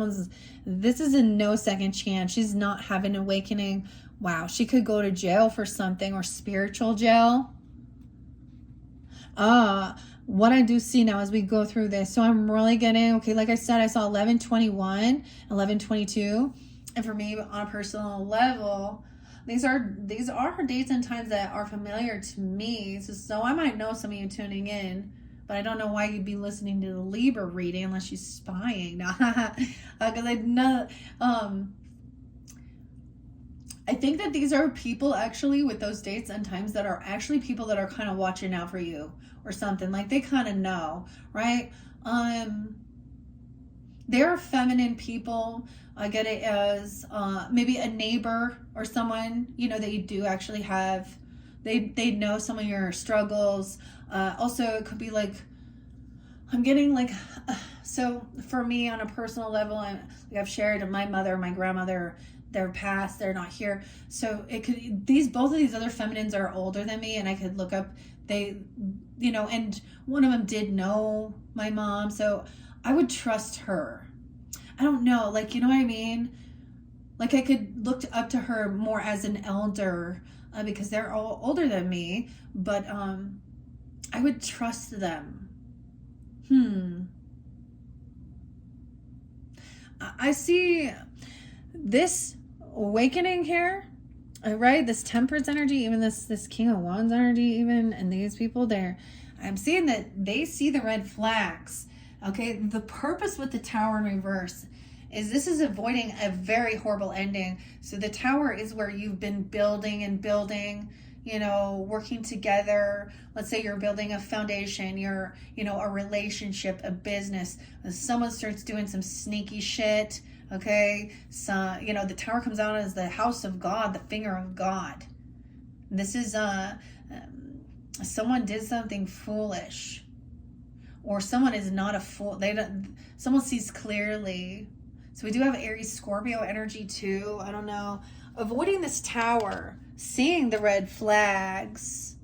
This is a no second chance. She's not having an awakening. Wow. She could go to jail for something, or spiritual jail. What I do see now as we go through this. So I'm really getting, okay, like I said, I saw 11-21, 11-22. And for me, on a personal level, these are dates and times that are familiar to me. So I might know some of you tuning in, but I don't know why you'd be listening to the Libra reading unless she's spying. Because I know, I think that these are people actually with those dates and times that are actually people that are kind of watching out for you or something. Like they kind of know, right? They're feminine people. I get it as maybe a neighbor or someone, you know, that you do actually have. They know some of your struggles. Also, it could be like, I'm getting like, so for me on a personal level, I've shared my mother, my grandmother, they're past, they're not here. So it could, both of these other feminines are older than me, and I could look up, you know, and one of them did know my mom. So I would trust her. I don't know, like, you know what I mean? Like I could look up to her more as an elder because they're all older than me, but I would trust them. I see this awakening here, right? This Temperance energy, even this King of Wands energy, even, and these people there, I'm seeing that they see the red flags. Okay, the purpose with the Tower in reverse is this is avoiding a very horrible ending. So the Tower is where you've been building and building, you know, working together. Let's say you're building a foundation, you're, you know, a relationship, a business. Someone starts doing some sneaky shit, okay? So, you know, the Tower comes out as the house of God, the finger of God. This is, someone did something foolish. Or someone is not a fool. Someone sees clearly. So we do have Aries Scorpio energy too. I don't know. Avoiding this Tower, seeing the red flags,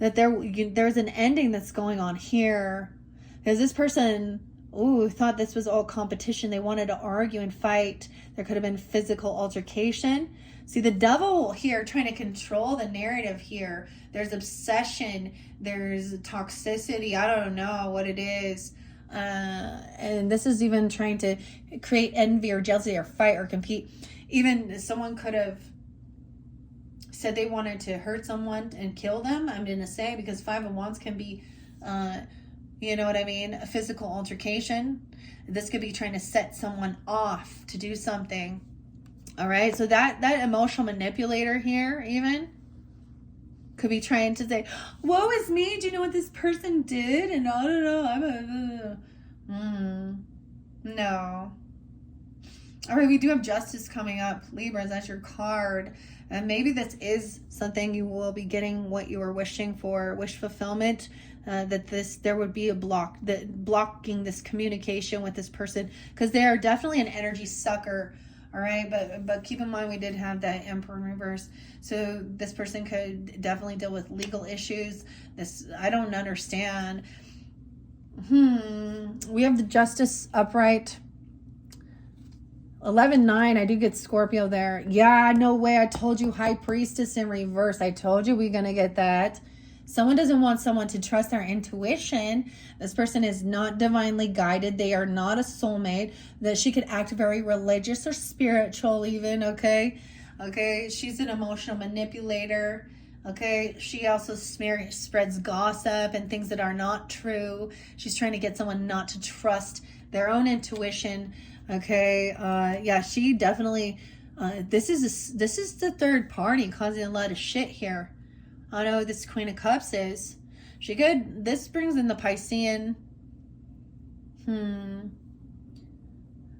that there's an ending that's going on here. Because this person, thought this was all competition. They wanted to argue and fight. There could have been physical altercation. See, the devil here trying to control the narrative here. There's obsession. There's toxicity. I don't know what it is. And this is even trying to create envy or jealousy or fight or compete. Even someone could have said they wanted to hurt someone and kill them. I'm going to say, because 5 of Wands can be, You know what I mean? A physical altercation. This could be trying to set someone off to do something. All right. So that emotional manipulator here even could be trying to say, woe is me. Do you know what this person did? And I don't know. No. All right. We do have justice coming up. Libras, that's your card. And maybe this is something you will be getting what you were wishing for, wish fulfillment. That there would be a block that blocking this communication with this person, because they are definitely an energy sucker. All right, but keep in mind we did have that Emperor in reverse, so this person could definitely deal with legal issues. This I don't understand. We have the Justice upright. 11-9, I do get Scorpio there. Yeah, no way. I told you High Priestess in reverse. I told you we're gonna get that. Someone doesn't want someone to trust their intuition. This person is not divinely guided. They are not a soulmate. That she could act very religious or spiritual even, okay? Okay, she's an emotional manipulator, okay? She also spreads gossip and things that are not true. She's trying to get someone not to trust their own intuition, okay? Yeah, she definitely, this is the third party causing a lot of shit here. I know this Queen of Cups is. This brings in the Piscean.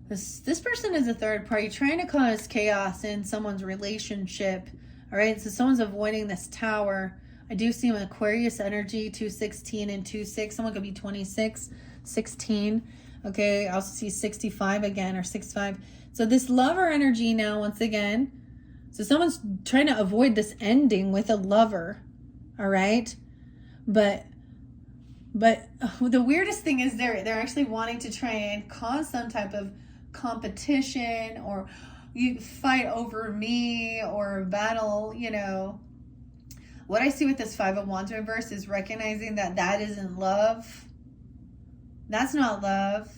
This person is a third party trying to cause chaos in someone's relationship. All right, so someone's avoiding this Tower. I do see an Aquarius energy, 216 and 26. Someone could be 26, 16. Okay, I also see 65 again, or 65. So this Lover energy now, once again. So someone's trying to avoid this ending with a lover, all right? But the weirdest thing is they're actually wanting to try and cause some type of competition, or you fight over me, or battle, you know. What I see with this Five of Wands reverse is recognizing that isn't love. That's not love.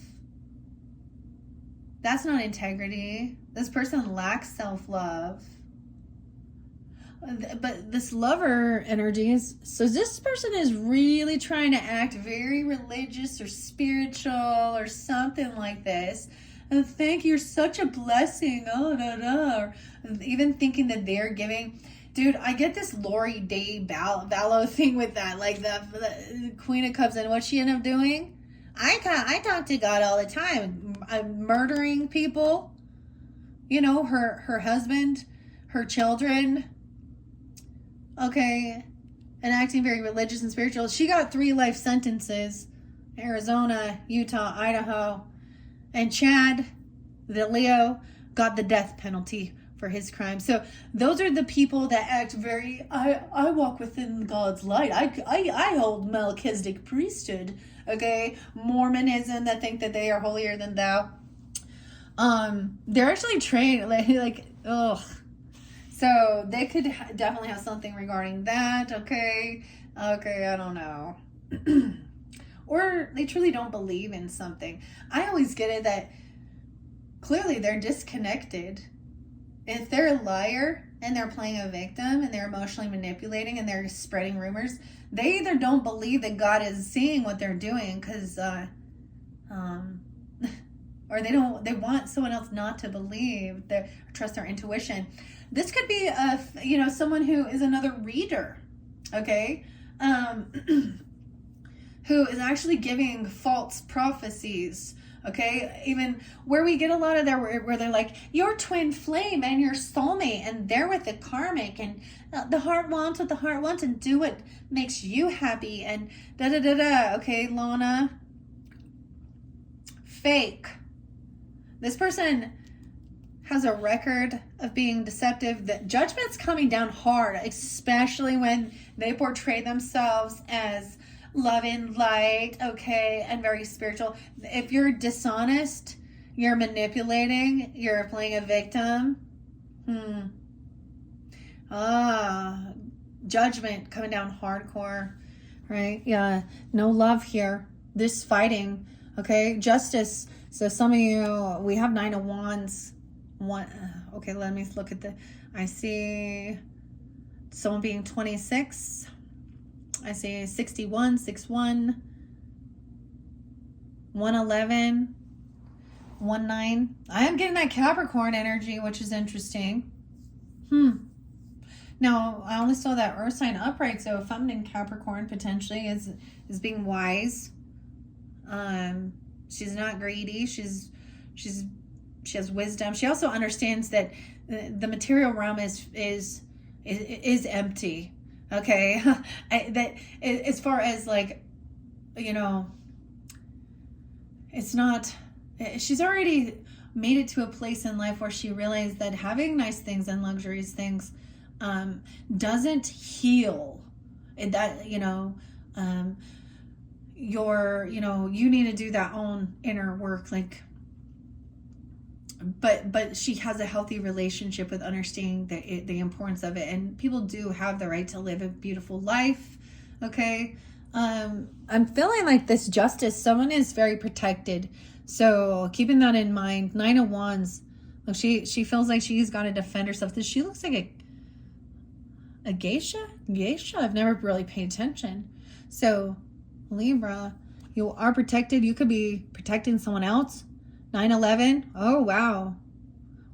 That's not integrity. This person lacks self-love. But this Lover energy is, so this person is really trying to act very religious or spiritual or something like this. And thank you, you're such a blessing. Oh, da, da. Or even thinking that they're giving. Dude, I get this Lori Day Vallow thing with that. Like the Queen of Cups, and what she ended up doing. I talk to God all the time. I'm murdering people. You know, her husband, her children. Okay, and acting very religious and spiritual. She got 3 life sentences. Arizona, Utah, Idaho. And Chad, the Leo, got the death penalty for his crime. So those are the people that act very, I walk within God's light. I hold Melchizedek priesthood. Okay, Mormonism, that think that they are holier than thou. They're actually trained, like ugh. So they could definitely have something regarding that, okay? Okay, I don't know. Or they truly don't believe in something. I always get it that clearly they're disconnected. If they're a liar and they're playing a victim and they're emotionally manipulating and they're spreading rumors, they either don't believe that God is seeing what they're doing because, or they want someone else not to believe, trust their intuition. This could be someone who is another reader, okay, who is actually giving false prophecies, okay, even where we get a lot of that where they're like, your twin flame and your soulmate, and they're with the karmic, and the heart wants what the heart wants, and do what makes you happy, and da-da-da-da, okay, Lana, fake. This person has a record of being deceptive. The judgment's coming down hard, especially when they portray themselves as love and light, okay, and very spiritual. If you're dishonest, you're manipulating, you're playing a victim. Judgment coming down hardcore, right? Yeah, no love here. This fighting, okay, justice. So some of you, we have 9 of Wands. Okay, let me look at I see someone being 26. I see 61, 61. 111, 19. I am getting that Capricorn energy, which is interesting. Now, I only saw that earth sign upright, so feminine Capricorn potentially is being wise. She's not greedy. She has wisdom. She also understands that the material realm is empty. Okay, that as far as like, you know, it's not. She's already made it to a place in life where she realized that having nice things and luxurious things doesn't heal. And that, you need to do that own inner work, like, but she has a healthy relationship with understanding the importance of it, and people do have the right to live a beautiful life. Okay. I'm feeling like this justice, someone is very protected, so keeping that in mind. 9 of Wands, look, she feels like she's got to defend herself. She looks like a geisha. I've never really paid attention. So Libra, you are protected. You could be protecting someone else. 9-11. Oh, wow.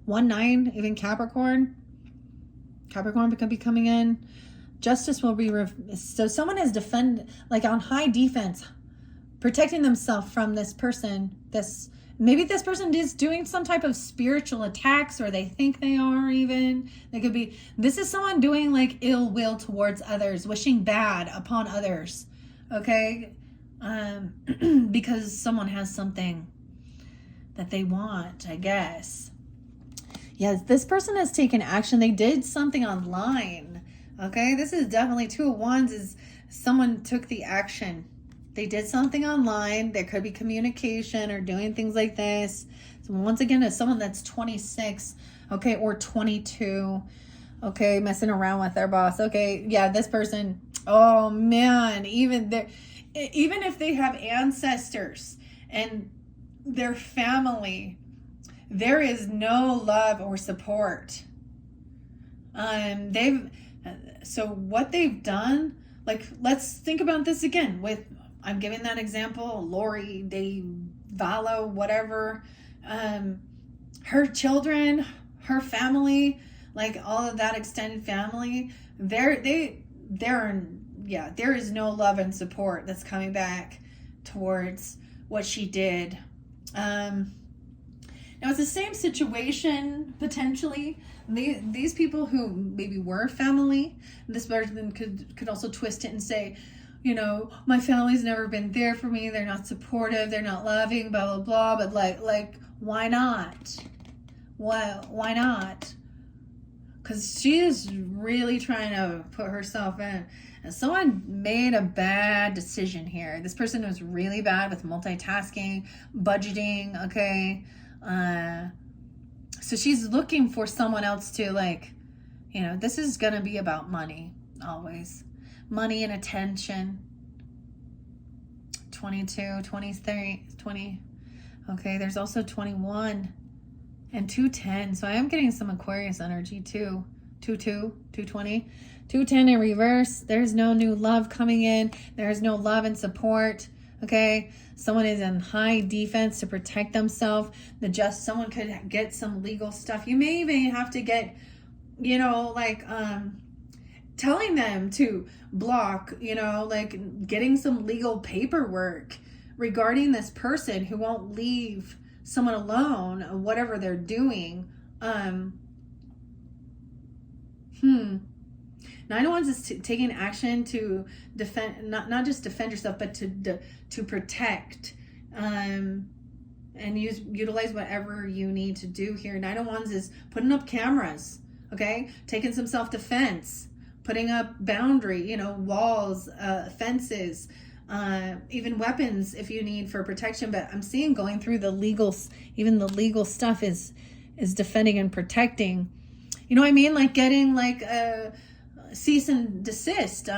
1-9, even Capricorn could be coming in. Justice will be, so someone is like on high defense, protecting themselves from this person. Maybe this person is doing some type of spiritual attacks, or they think they are even. They could be, this is someone doing like ill will towards others, wishing bad upon others. Okay? Because someone has something that they want, I guess. Yes, this person has taken action. They did something online. Okay, this is definitely 2 of Wands, is someone took the action. They did something online. There could be communication or doing things like this. So once again, it's someone that's 26, okay, or 22, okay, messing around with their boss. Okay, yeah, this person, oh man, even if they have ancestors and their family, there is no love or support. So what they've done, like, let's think about this again with, I'm giving that example, Lori De Valo, whatever, her children, her family, like all of that extended family, there is no love and support that's coming back towards what she did. Now it's the same situation potentially. These people who maybe were family, this person could also twist it and say, my family's never been there for me. They're not supportive. They're not loving. Blah blah blah. But like, why not? Why not? Because she is really trying to put herself in. And someone made a bad decision here. This person was really bad with multitasking, budgeting. Okay. So she's looking for someone else to, like, this is going to be about money, always. Money and attention. 22, 23, 20. Okay, there's also 21 and 210. So I am getting some Aquarius energy too. 220. 210 in reverse. There's no new love coming in. There's no love and support. Okay, someone is in high defense to protect themselves. Someone could get some legal stuff. You may even have to get, telling them to block, like getting some legal paperwork regarding this person who won't leave someone alone or whatever they're doing. 9 of Wands is taking action to defend, not just defend yourself, but to protect, and utilize whatever you need to do here. 9 of Wands is putting up cameras, okay, taking some self-defense, putting up boundary, walls, fences, even weapons if you need for protection. But I'm seeing going through the legal stuff is defending and protecting. You know what I mean? Like getting like a cease and desist.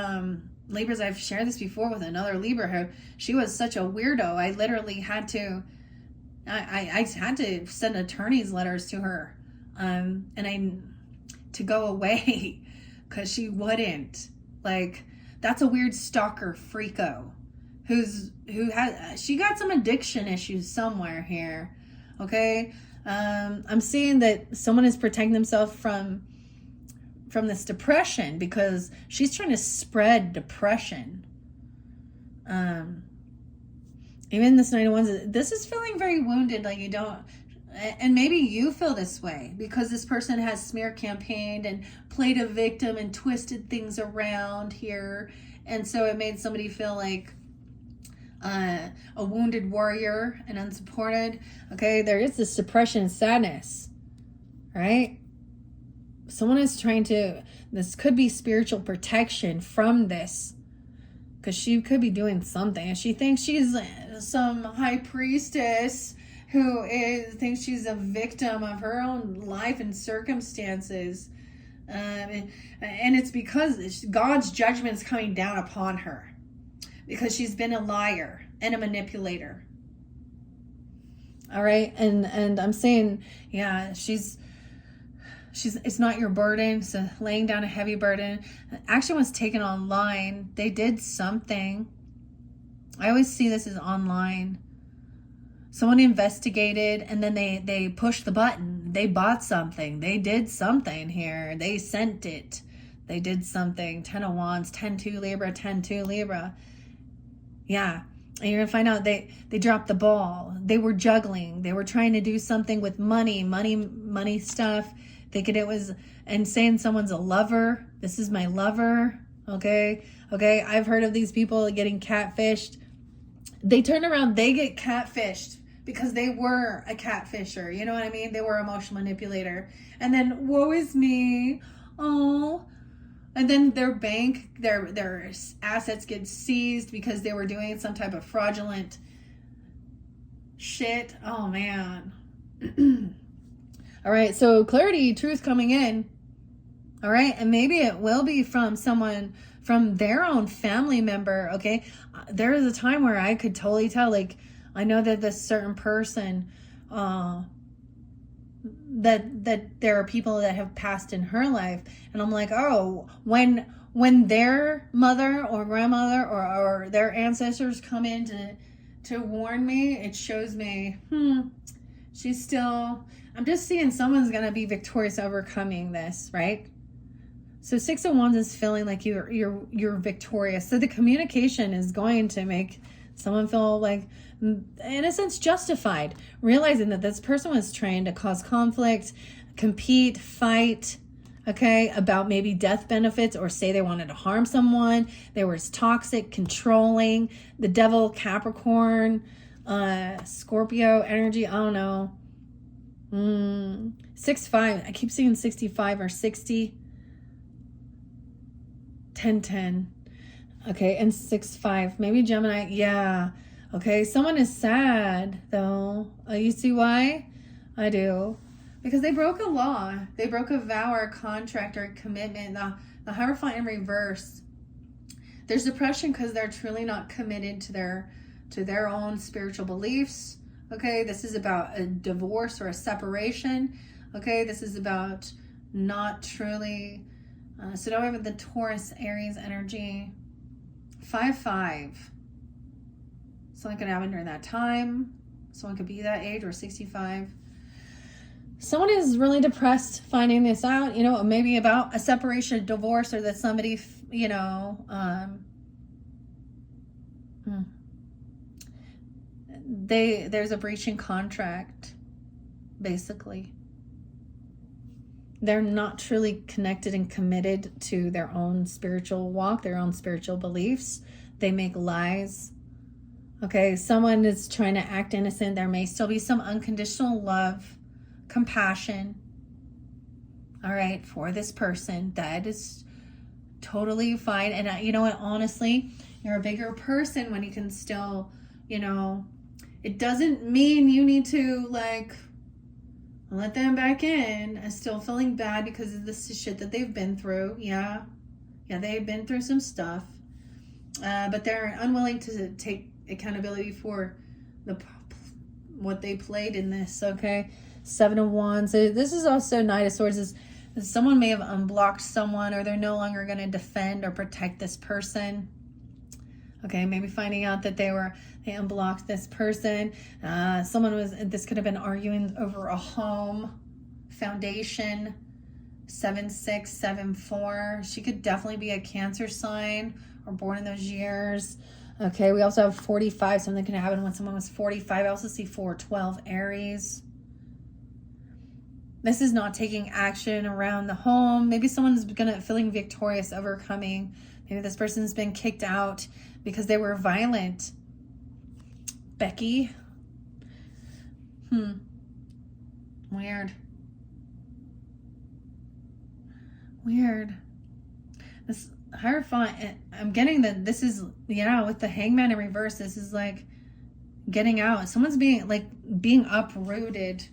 Libras, I've shared this before with another Libra. She was such a weirdo. I literally had to, I had to send attorney's letters to her, to go away because she wouldn't. Like, that's a weird stalker freako. she got some addiction issues somewhere here. Okay. I'm seeing that someone is protecting themselves from this depression, because she's trying to spread depression. Even this Knight of Wands, this is feeling very wounded, like you don't, and maybe you feel this way because this person has smear campaigned and played a victim and twisted things around here. And so it made somebody feel like a wounded warrior and unsupported. Okay, there is this depression and sadness, right? Someone is trying to, this could be spiritual protection from this, because she could be doing something. And she thinks she's some high priestess who thinks she's a victim of her own life and circumstances. And it's because God's judgment is coming down upon her, because she's been a liar and a manipulator. All right. And I'm saying, yeah, it's not your burden. So laying down a heavy burden. Action was taken online. They did something. I always see this as online. Someone investigated, and then they pushed the button. They bought something. They did something here. They sent it. They did something. 10 of Wands, 10-2 Libra, 10-2 Libra. Yeah. And you're going to find out they dropped the ball. They were juggling. They were trying to do something with money stuff. Thinking it was, and saying someone's a lover. This is my lover. Okay. I've heard of these people getting catfished. They turn around, they get catfished because they were a catfisher. You know what I mean? They were an emotional manipulator. And then, woe is me. Oh. And then their bank, their assets get seized because they were doing some type of fraudulent shit. Oh, man. All right, so clarity, truth coming in. All right, and maybe it will be from someone, from their own family member. Okay, there was a time where I could totally tell, like, I know that this certain person, that there are people that have passed in her life, and I'm like, oh, when their mother or grandmother or their ancestors come in to warn me, it shows me, she's still, I'm just seeing someone's going to be victorious, overcoming this, right? So 6 of Wands is feeling like you're victorious. So the communication is going to make someone feel like, in a sense, justified, realizing that this person was trying to cause conflict, compete, fight, okay, about maybe death benefits, or say they wanted to harm someone. They were toxic, controlling. The devil, Capricorn, Scorpio energy, I don't know. 6-5, I keep seeing 65 or 60. 10-10. Okay, and 6-5. Maybe Gemini. Yeah. Okay, someone is sad, though. You see why? I do. Because they broke a law. They broke a vow or a contract or a commitment. The Hierophant in reverse. There's depression because they're truly not committed to their own spiritual beliefs. Okay, this is about a divorce or a separation. Okay, this is about not truly... so now we have the Taurus, Aries energy. 5-5. Someone could happen during that time. Someone could be that age, or 65. Someone is really depressed finding this out, maybe about a separation, a divorce, or that somebody, there's a breach in contract, basically. They're not truly connected and committed to their own spiritual walk, their own spiritual beliefs. They make lies. Okay, someone is trying to act innocent. There may still be some unconditional love, compassion. All right, for this person, that is totally fine. And you know what, honestly, you're a bigger person when you can still, it doesn't mean you need to, let them back in. I'm still feeling bad because of this shit that they've been through. Yeah, they've been through some stuff. But they're unwilling to take accountability for what they played in this, okay? 7 of Wands. So this is also Knight of Swords. Someone may have unblocked someone, or they're no longer going to defend or protect this person. Okay, maybe finding out that they unblocked this person. This could have been arguing over a home, foundation, 7674. She could definitely be a Cancer sign or born in those years. Okay, we also have 45. Something can happen when someone was 45. I also see 412, Aries. This is not taking action around the home. Maybe someone's feeling victorious, overcoming. Maybe this person's been kicked out because they were violent. Becky. Weird. This Hierophant, I'm getting that this is, with the Hangman in reverse, this is like getting out. Someone's being uprooted.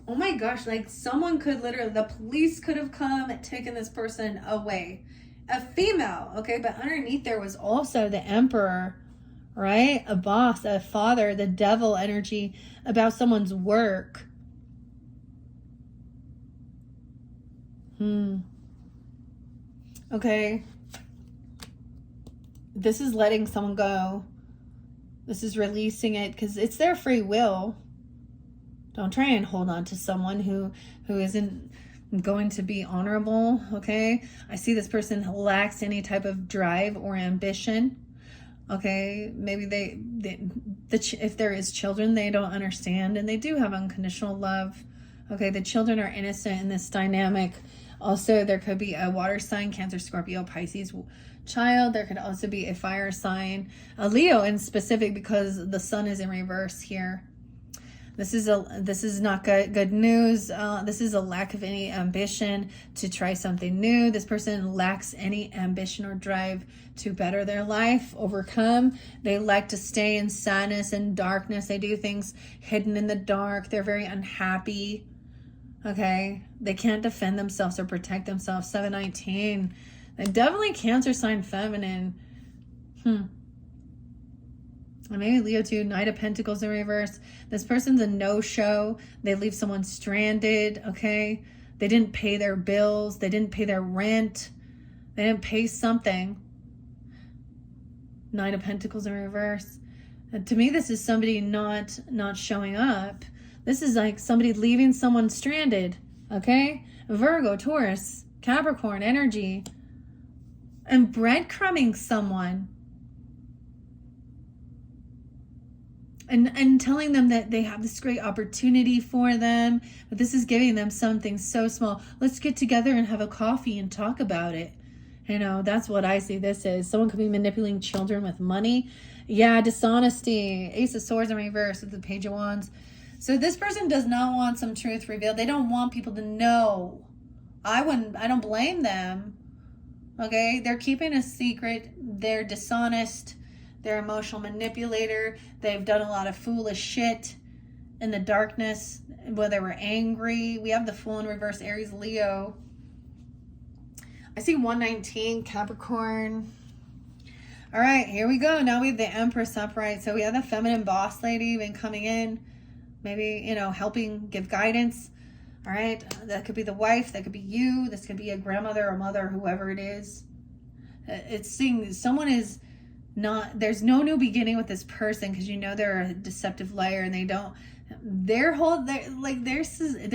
Oh my gosh, like someone could literally, the police could have come and taken this person away. A female, okay? But underneath there was also the Emperor, right? A boss, a father, the devil energy about someone's work. Okay. This is letting someone go. This is releasing it because it's their free will. Don't try and hold on to someone who isn't going to be honorable, okay? I see this person lacks any type of drive or ambition, okay? Maybe if there is children, they don't understand, and they do have unconditional love, okay? The children are innocent in this dynamic. Also, there could be a water sign, Cancer, Scorpio, Pisces child. There could also be a fire sign, a Leo in specific, because the sun is in reverse here. This is not good news. This is a lack of any ambition to try something new. This person lacks any ambition or drive to better their life, overcome. They like to stay in sadness and darkness. They do things hidden in the dark. They're very unhappy. Okay, they can't defend themselves or protect themselves. 719. And definitely Cancer sign feminine. And maybe Leo too. Knight of Pentacles in reverse. This person's a no-show. They leave someone stranded, okay? They didn't pay their bills. They didn't pay their rent. They didn't pay something. Knight of Pentacles in reverse. And to me, this is somebody not showing up. This is like somebody leaving someone stranded, okay? Virgo, Taurus, Capricorn energy. And breadcrumbing someone. And telling them that they have this great opportunity for them, but this is giving them something so small. Let's get together and have a coffee and talk about it. That's what I see this is. Someone could be manipulating children with money. Yeah, dishonesty. Ace of Swords in reverse with the Page of Wands. So this person does not want some truth revealed. They don't want people to know. I don't blame them. Okay, they're keeping a secret. They're dishonest. They're emotional manipulator. They've done a lot of foolish shit in the darkness, where they were angry. We have the Fool in reverse, Aries, Leo. I see 119, Capricorn. All right, here we go. Now we have the Empress upright. So we have the feminine boss lady been coming in, maybe, helping give guidance. All right, that could be the wife. That could be you. This could be a grandmother or mother, whoever it is. It's seeing someone is not, there's no new beginning with this person, because they're a deceptive liar, and they're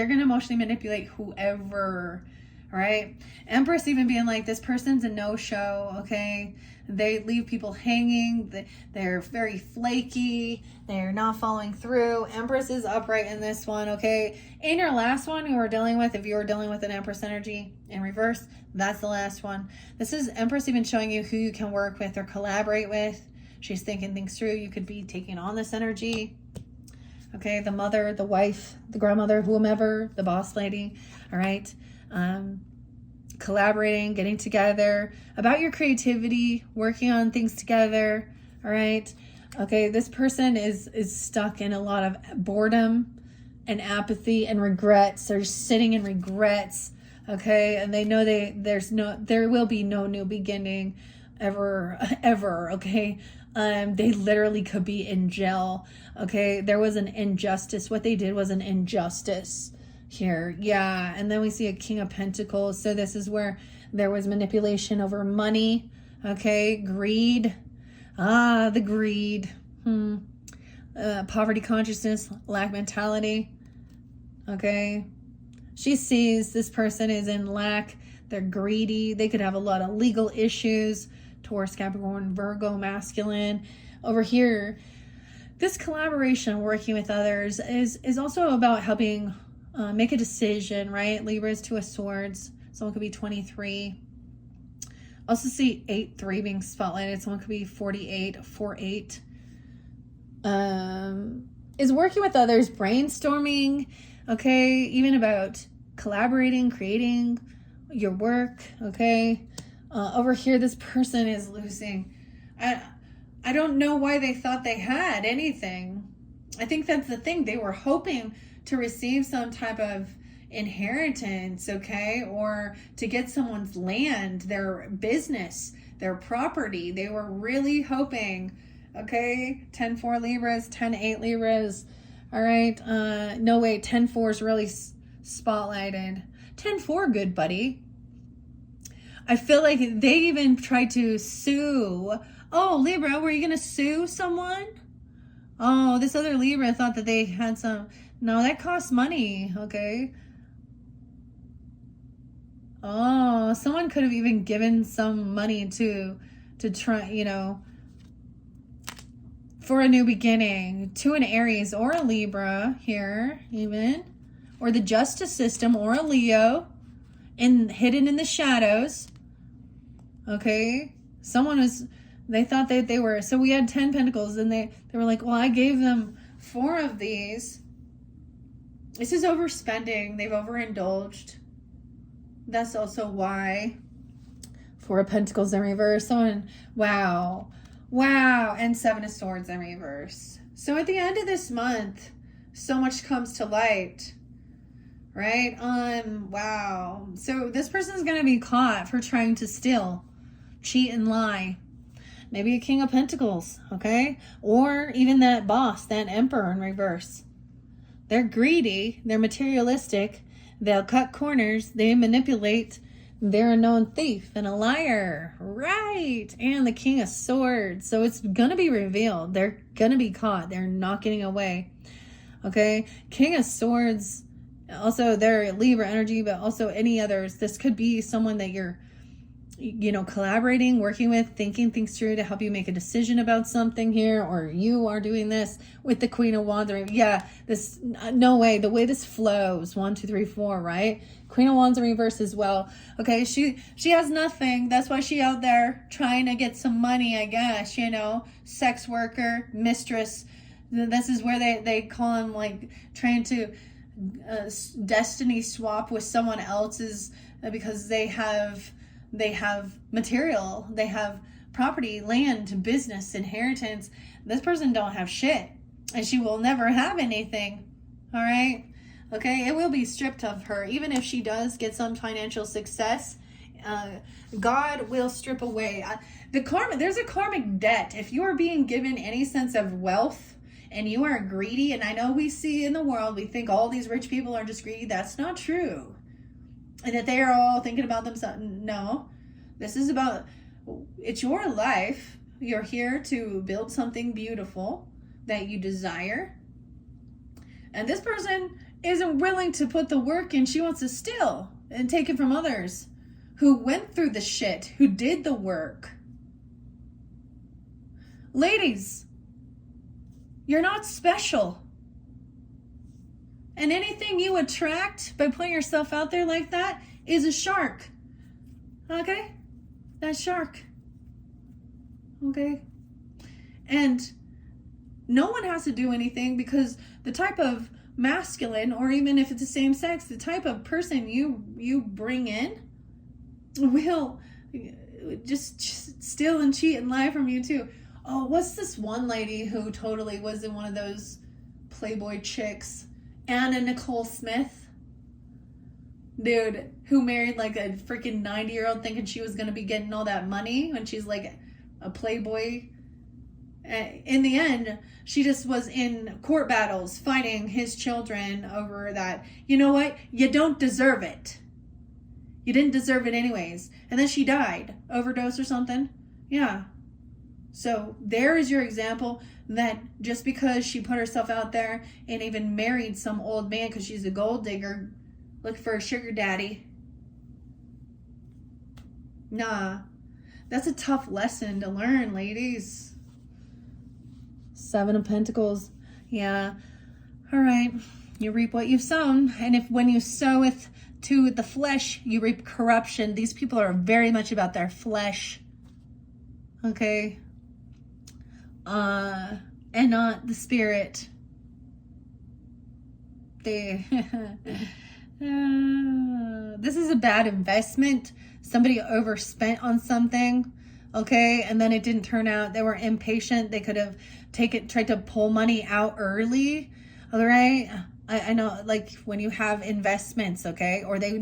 gonna emotionally manipulate whoever. All right, Empress even being like, this person's a no-show. Okay, they leave people hanging. They're very flaky. They're not following through. Empress is upright in this one. Okay, in your last one you were dealing with, if you were dealing with an Empress energy in reverse, that's the last one. This is Empress even showing you who you can work with or collaborate with. She's thinking things through. You could be taking on this energy. Okay, the mother, the wife, the grandmother, whomever, the boss lady. All right. Collaborating, getting together about your creativity, working on things together. All right. Okay, this person is stuck in a lot of boredom and apathy and regrets. They're sitting in regrets. Okay, and they know there will be no new beginning ever. Okay, they literally could be in jail. Okay, there was an injustice. What they did was an injustice here. Yeah, and then we see a King of Pentacles. So this is where there was manipulation over money. Okay, greed. The greed. Poverty consciousness, lack mentality. Okay. She sees this person is in lack. They're greedy. They could have a lot of legal issues. Taurus, Capricorn, Virgo, masculine. Over here, this collaboration, working with others, is also about helping make a decision, right? Libra is Two of Swords. Someone could be 23. Also see 8-3 being spotlighted. Someone could be 48, 4-8. Is working with others, brainstorming, okay, even about collaborating, creating your work, okay. Over here, this person is losing. I don't know why they thought they had anything. I think that's the thing. They were hoping to receive some type of inheritance, okay, or to get someone's land, their business, their property. They were really hoping, okay. 10-4 Libras, 10-8 Libras. All right. No, wait, 10-4 is really spotlighted. 10-4, good buddy. I feel like they even tried to sue. Oh, Libra, were you going to sue someone? Oh, this other Libra thought that they had some. No, that costs money, okay? Oh, someone could have even given some money to try, you know, for a new beginning, to an Aries or a Libra here, even, or the justice system, or a Leo, hidden in the shadows. Okay, they thought that they were, so we had 10 pentacles, and they were like, well, I gave them 4 of these. This is overspending. They've overindulged. That's also why. 4 of Pentacles in reverse. Someone, wow, and 7 of Swords in reverse. So at the end of this month, so much comes to light, right? Wow. So this person's going to be caught for trying to steal, cheat, and lie. Maybe a King of Pentacles, okay? Or even that boss, that Emperor in reverse. They're greedy. They're materialistic. They'll cut corners. They manipulate. They're a known thief and a liar. Right. And the King of Swords. So it's going to be revealed. They're going to be caught. They're not getting away. Okay? King of Swords. Also, they're Libra energy, but also any others. This could be someone that you're, you know, collaborating, working with, thinking things through to help you make a decision about something here, or you are doing this with the Queen of Wands. Yeah, this, no way, the way this flows, 1, 2, 3, 4, right? Queen of Wands in reverse as well. Okay, she has nothing. That's why she out there trying to get some money, I guess, you know, sex worker, mistress. This is where they call them, like, trying to destiny swap with someone else's, because they have material, they have property, land, business, inheritance. This person don't have shit, and she will never have anything. All right, okay, it will be stripped of her. Even if she does get some financial success, God will strip away the karma. There's a karmic debt. If you are being given any sense of wealth and you are greedy, and I know we see in the world, we think all these rich people are just greedy. That's not true. And that they are all thinking about themselves. No, this is about, it's your life. You're here to build something beautiful that you desire. And this person isn't willing to put the work in. She wants to steal and take it from others who went through the shit, who did the work. Ladies, you're not special. And anything you attract by putting yourself out there like that is a shark. Okay? That shark. Okay? And no one has to do anything, because the type of masculine, or even if it's the same sex, the type of person you bring in will just steal and cheat and lie from you too. Oh, what's this one lady who totally was in one of those Playboy chicks? Anna Nicole Smith, dude, who married like a freaking 90-year-old thinking she was going to be getting all that money when she's like a Playboy. In the end, she just was in court battles fighting his children over that. You know what? You don't deserve it. You didn't deserve it anyways. And then she died, overdose or something. Yeah. So there is your example that just because she put herself out there and even married some old man because she's a gold digger looking for a sugar daddy. Nah, that's a tough lesson to learn, ladies. Seven of Pentacles. Yeah. All right. You reap what you've sown. And if when you sow it to the flesh, you reap corruption. These people are very much about their flesh. Okay. And not the spirit. They this is a bad investment. Somebody overspent on something, okay, and then it didn't turn out. They were impatient. They could have tried to pull money out early. All right. I know, like when you have investments, okay, or they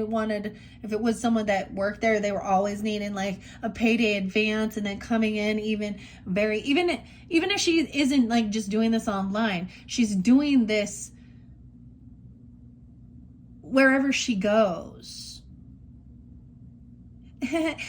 wanted, if it was someone that worked there, they were always needing like a payday advance and then coming in even if she isn't like just doing this online, she's doing this wherever she goes.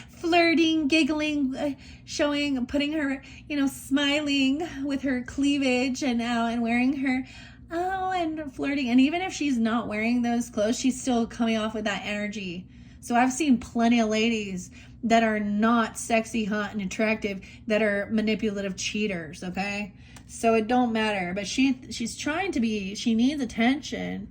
Flirting, giggling, showing, putting her, smiling with her cleavage and wearing her, and flirting. And even if she's not wearing those clothes, she's still coming off with that energy. So I've seen plenty of ladies that are not sexy, hot, and attractive that are manipulative cheaters, okay? So it don't matter. But she's trying to be, she needs attention.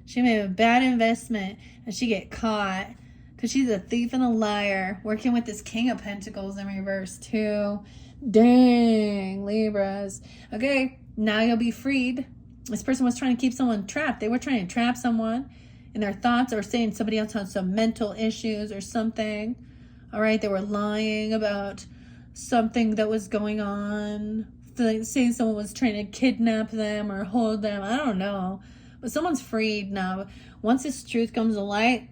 She made a bad investment and she get caught because she's a thief and a liar, working with this King of Pentacles in reverse too. Dang, Libras. Okay, now you'll be freed. This person was trying to keep someone trapped. They were trying to trap someone in their thoughts, or saying somebody else had some mental issues or something. All right, they were lying about something that was going on, saying someone was trying to kidnap them or hold them. I don't know. But someone's freed now. Once this truth comes to light,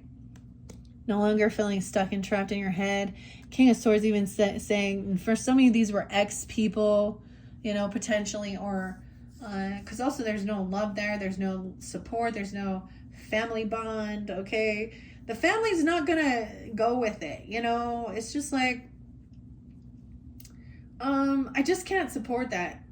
no longer feeling stuck and trapped in your head. King of Swords even saying, for so many of these were ex-people, potentially, or because also there's no love there. There's no support. There's no family bond, okay? The family's not going to go with it, It's just like, I just can't support that.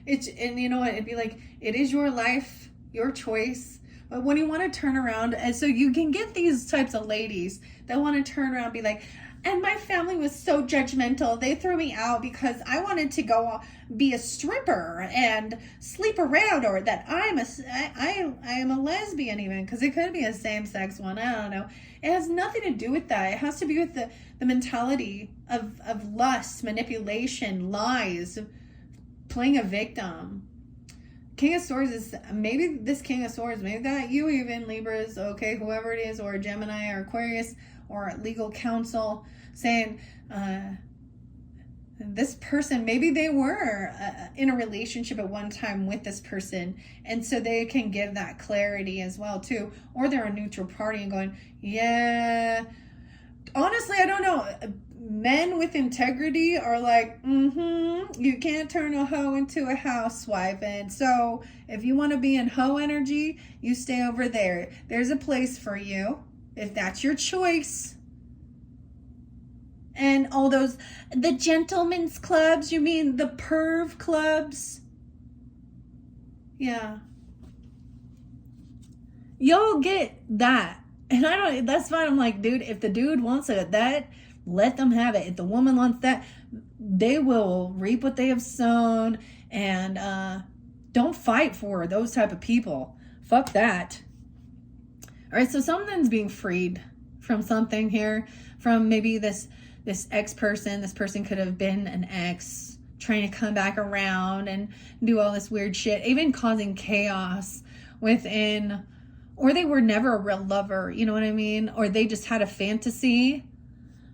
And you know what? It'd be like, it is your life, your choice. But when you want to turn around, and so you can get these types of ladies that want to turn around and be like, and my family was so judgmental. They threw me out because I wanted to go be a stripper and sleep around, or that I am a lesbian, even, because it could be a same-sex one. I don't know. It has nothing to do with that. It has to be with the mentality of lust, manipulation, lies, playing a victim. King of Swords is, maybe this King of Swords, maybe that you even, Libras, okay, whoever it is, or Gemini or Aquarius or legal counsel, saying this person, maybe they were in a relationship at one time with this person, and so they can give that clarity as well too. Or they're a neutral party and going, yeah, honestly, I don't know. Men with integrity are like, you can't turn a hoe into a housewife. And so if you want to be in hoe energy, you stay over there. There's a place for you if that's your choice. And all those, the gentlemen's clubs, you mean the perv clubs? Yeah. Y'all get that. And that's fine. I'm like, dude, if the dude wants that, let them have it. If the woman wants that, they will reap what they have sown. And don't fight for those type of people. Fuck that. All right, so something's being freed from something here. From maybe this ex-person. This person could have been an ex trying to come back around and do all this weird shit. Even causing chaos within, or they were never a real lover. You know what I mean? Or they just had a fantasy.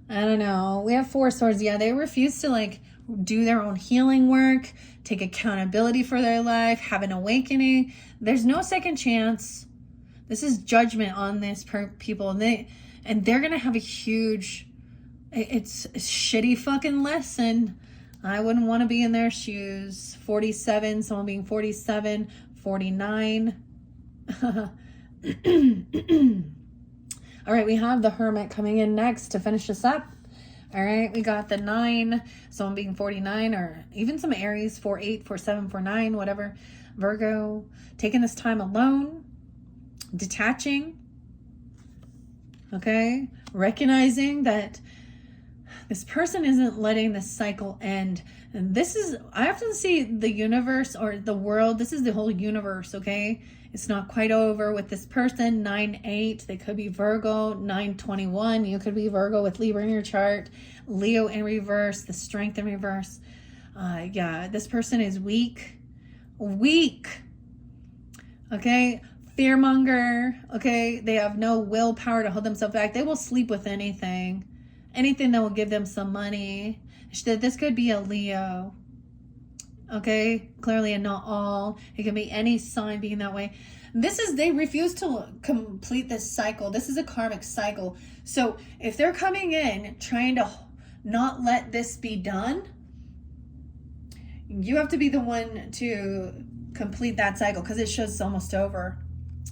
I don't know. We have Four Swords. Yeah, they refuse to do their own healing work, take accountability for their life, have an awakening. There's no second chance. This is judgment on this people, and they're gonna have a huge, it's a shitty fucking lesson. I wouldn't want to be in their shoes. 47, someone being 47, 49. All right, we have the Hermit coming in next to finish this up. All right, we got the 9, someone being 49, or even some Aries, 4-8, 4-7, 4-9, whatever. Virgo, taking this time alone, detaching, okay? Recognizing that this person isn't letting this cycle end. And this is, I often see the universe or the world, this is the whole universe, okay? It's not quite over with this person. 9-8, they could be Virgo. 9-21, you could be Virgo with Libra in your chart. Leo in reverse, the strength in reverse. Yeah, this person is weak. Okay, fearmonger. Okay, they have no willpower to hold themselves back. They will sleep with anything that will give them some money. This could be a Leo. Okay, clearly, and not all. It can be any sign being that way. They refuse to complete this cycle. This is a karmic cycle. So if they're coming in trying to not let this be done, you have to be the one to complete that cycle, because it shows it's almost over.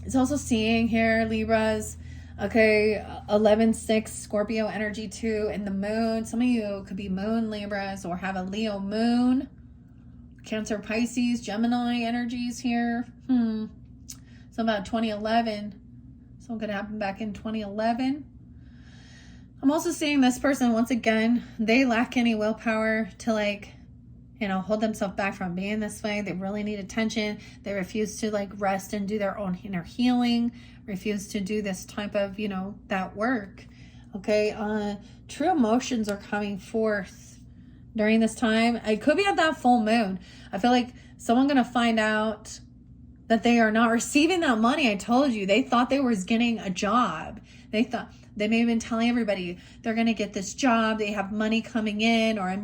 It's also seeing here, Libras, okay, 11-6 Scorpio energy too, and the moon. Some of you could be moon Libras or have a Leo moon. Cancer, Pisces, Gemini energies here. So about 2011. Something could happen back in 2011. I'm also seeing this person, once again, they lack any willpower to hold themselves back from being this way. They really need attention. They refuse to rest and do their own inner healing. Refuse to do this type of, that work. Okay. True emotions are coming forth during this time. It could be at that full moon. I feel like someone going to find out that they are not receiving that money. I told you, they thought they was getting a job. They may have been telling everybody they're going to get this job. They have money coming in, or I'm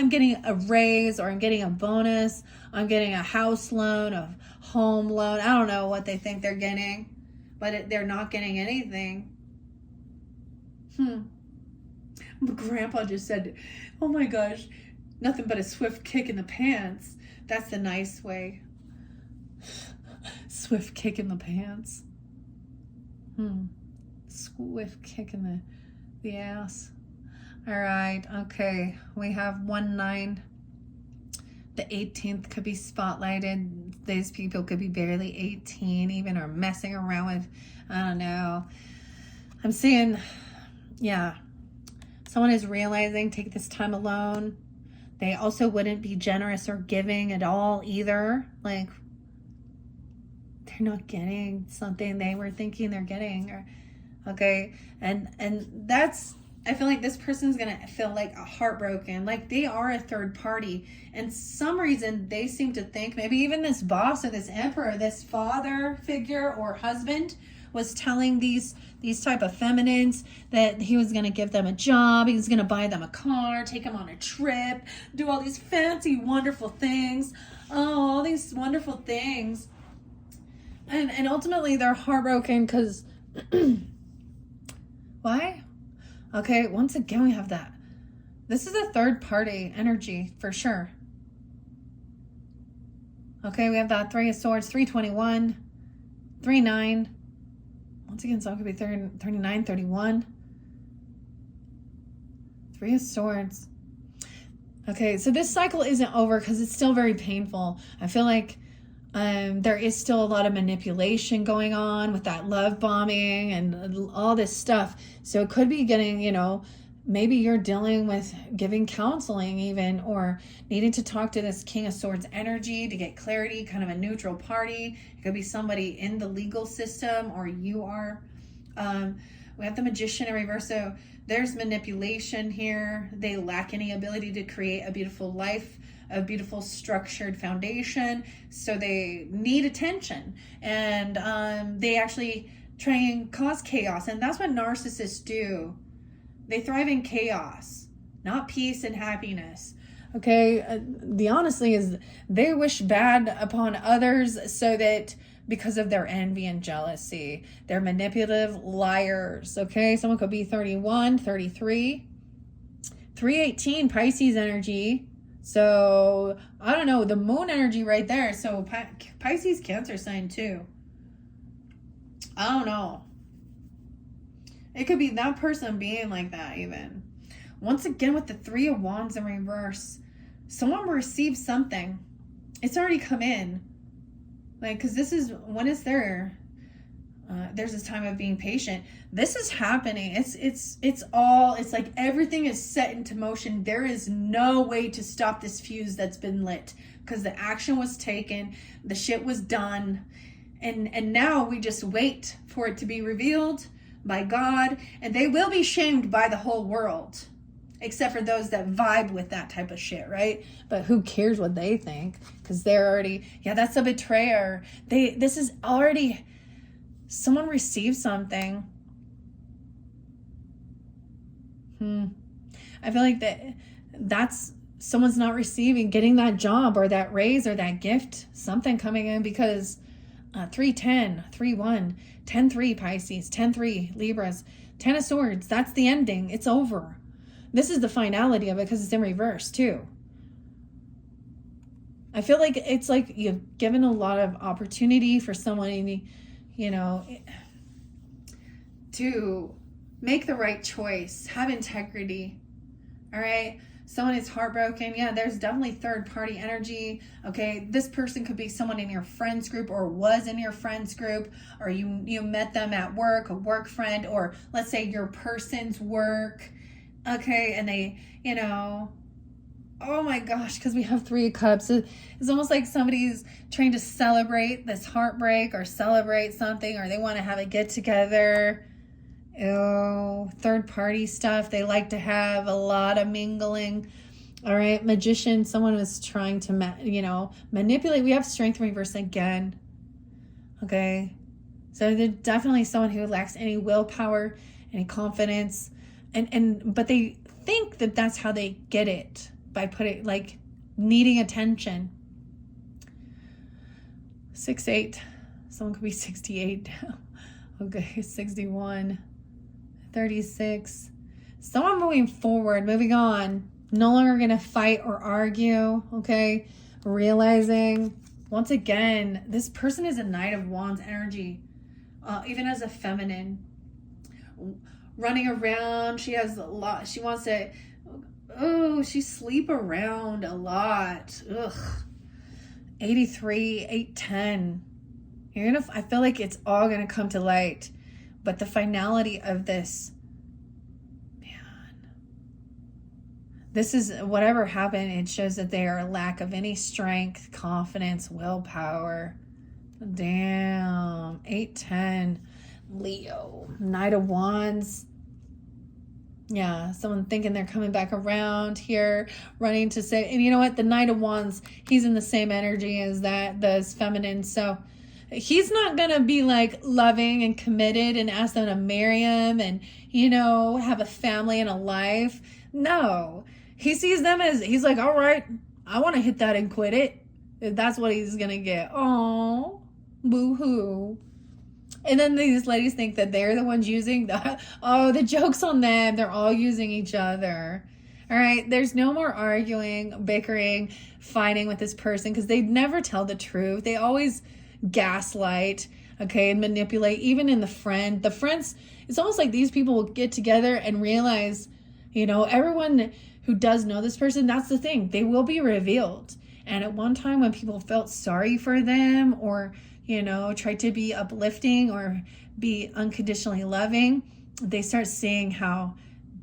getting a raise, or I'm getting a bonus. I'm getting a house loan, a home loan. I don't know what they think they're getting, but they're not getting anything. My grandpa just said, oh my gosh, nothing but a swift kick in the pants. That's the nice way. Swift kick in the pants. Swift kick in the ass. All right, okay. We have 1-9. The 18th could be spotlighted. These people could be barely 18 even, or messing around with, I don't know. I'm seeing, yeah. Someone is realizing, take this time alone. They also wouldn't be generous or giving at all either. They're not getting something they were thinking they're getting. Okay. And that's, I feel like this person's going to feel heartbroken. They are a third party. And some reason they seem to think, maybe even this boss or this emperor, this father figure or husband, was telling these type of feminines that he was going to give them a job, he was going to buy them a car, take them on a trip, do all these fancy, wonderful things. All these wonderful things. And ultimately they're heartbroken because why? Okay, once again we have that. This is a third party energy for sure. Okay, we have that 3 of Swords, 321, 3-9. Once again, so it could be 39, 31. 3 of Swords. Okay, so this cycle isn't over because it's still very painful. I feel like there is still a lot of manipulation going on with that love bombing and all this stuff. So it could be getting, maybe you're dealing with giving counseling even, or needing to talk to this King of Swords energy to get clarity, kind of a neutral party. It could be somebody in the legal system, or you are. We have the Magician in reverse. So there's manipulation here. They lack any ability to create a beautiful life, a beautiful structured foundation. So they need attention, and they actually try and cause chaos. And that's what narcissists do. They thrive in chaos, not peace and happiness. Okay, the honestly is they wish bad upon others so that because of their envy and jealousy. They're manipulative liars. Okay, someone could be 31, 33, 318 Pisces energy. So I don't know, the moon energy right there. So Pisces, Cancer sign too. I don't know. It could be that person being like that even. Once again, with the Three of Wands in reverse, someone will receive something. It's already come in. Like, because this is, when is there? There's this time of being patient. This is happening. It's like everything is set into motion. There is no way to stop this fuse that's been lit, because the action was taken, the shit was done, and now we just wait for it to be revealed by God, and they will be shamed by the whole world, except for those that vibe with that type of shit, right? But who cares what they think? Because they're already, yeah, that's a betrayer. This is already, someone received something. I feel like that's someone's not receiving, getting that job or that raise or that gift, something coming in, because 3-10, 3-1, 10-3 Pisces, 10-3 Libras, 10 of Swords, that's the ending. It's over. This is the finality of it, because it's in reverse too. I feel like it's like you've given a lot of opportunity for someone, you know, to make the right choice, have integrity. All right. Someone is heartbroken. Yeah, there's definitely third party energy. Okay. This person could be someone in your friends group, or was in your friends group, or you met them at work, a work friend, or let's say your person's work. Okay. And they, you know, oh my gosh, because we have Three of Cups. It's almost like somebody's trying to celebrate this heartbreak, or celebrate something, or they want to have a get together. Oh, third party stuff. They like to have a lot of mingling. All right. Magician. Someone was trying to, manipulate. We have Strength reverse again. Okay. So they're definitely someone who lacks any willpower, any confidence. But they think that that's how they get it, by putting, like, needing attention. 6-8. Someone could be 68 now. Okay. 61. 36. Someone moving forward, moving on, no longer going to fight or argue. Okay. Realizing, once again, this person is a Knight of Wands energy, even as a feminine, running around. She has a lot. She wants to, she sleep around a lot. 83, 8-10. I feel like it's all going to come to light. But the finality of this, man, this is, whatever happened, it shows that they are a lack of any strength, confidence, willpower. Damn. 8-10. Leo. Knight of Wands. Yeah, someone thinking they're coming back around here, running to say, and you know what? The Knight of Wands, he's in the same energy as those feminine. So he's not going to be like loving and committed and ask them to marry him and, have a family and a life. No, he sees them as, he's like, all right, I want to hit that and quit it. That's what he's going to get. Oh, boo-hoo. And then these ladies think that they're the ones using the joke's on them. They're all using each other. All right. There's no more arguing, bickering, fighting with this person, because they never tell the truth. They always gaslight, okay, and manipulate. Even in the friends, it's almost like these people will get together and realize, everyone who does know this person, that's the thing, they will be revealed. And at one time, when people felt sorry for them, or tried to be uplifting or be unconditionally loving, they start seeing how,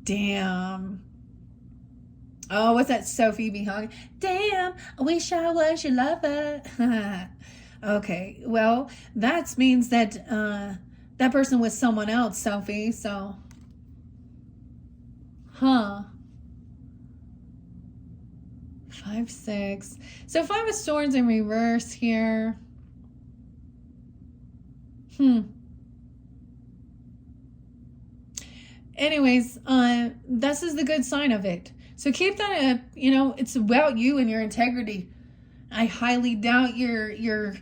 damn, oh, what's that Sophie B. Hung? Damn, I wish I was your lover. Okay, well, that means that that person was someone else, Sophie, so. 5-6. So 5 of Swords in reverse here. Anyways, this is the good sign of it. So keep that, it's about you and your integrity. I highly doubt you're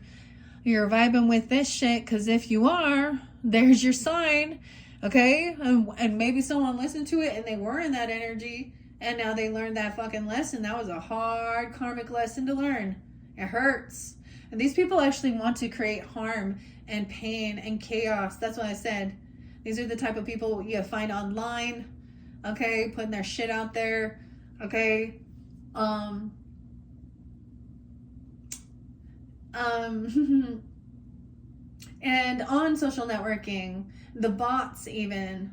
vibing with this shit, because if you are, there's your sign, okay? And maybe someone listened to it and they were in that energy, and now they learned that fucking lesson. That was a hard karmic lesson to learn. It hurts. And these people actually want to create harm and pain and chaos. That's what I said. These are the type of people you find online. okay, putting their shit out there, okay, and on social networking, the bots even,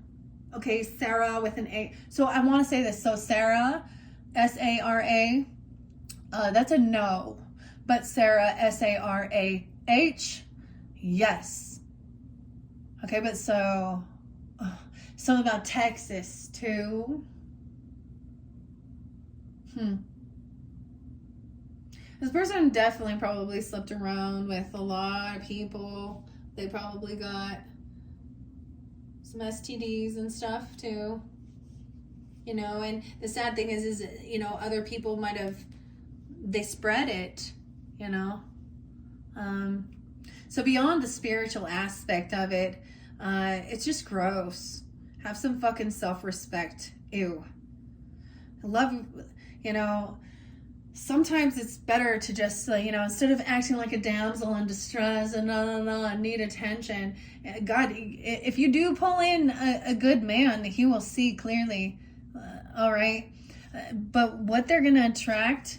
okay, Sarah with an A. So I want to say this. So Sarah, Sara, that's a no. But Sarah, Sarah, yes. Okay, but so something about Texas too. This person definitely probably slept around with a lot of people. They probably got some STDs and stuff too. You know, and the sad thing is, you know, other people might have, they spread it, you know. So beyond the spiritual aspect of it, it's just gross. Have some fucking self-respect. Ew. I love, you know, sometimes it's better to just, you know, instead of acting like a damsel in distress and I need attention. God, if you do pull in a good man, he will see clearly. All right. But what they're going to attract,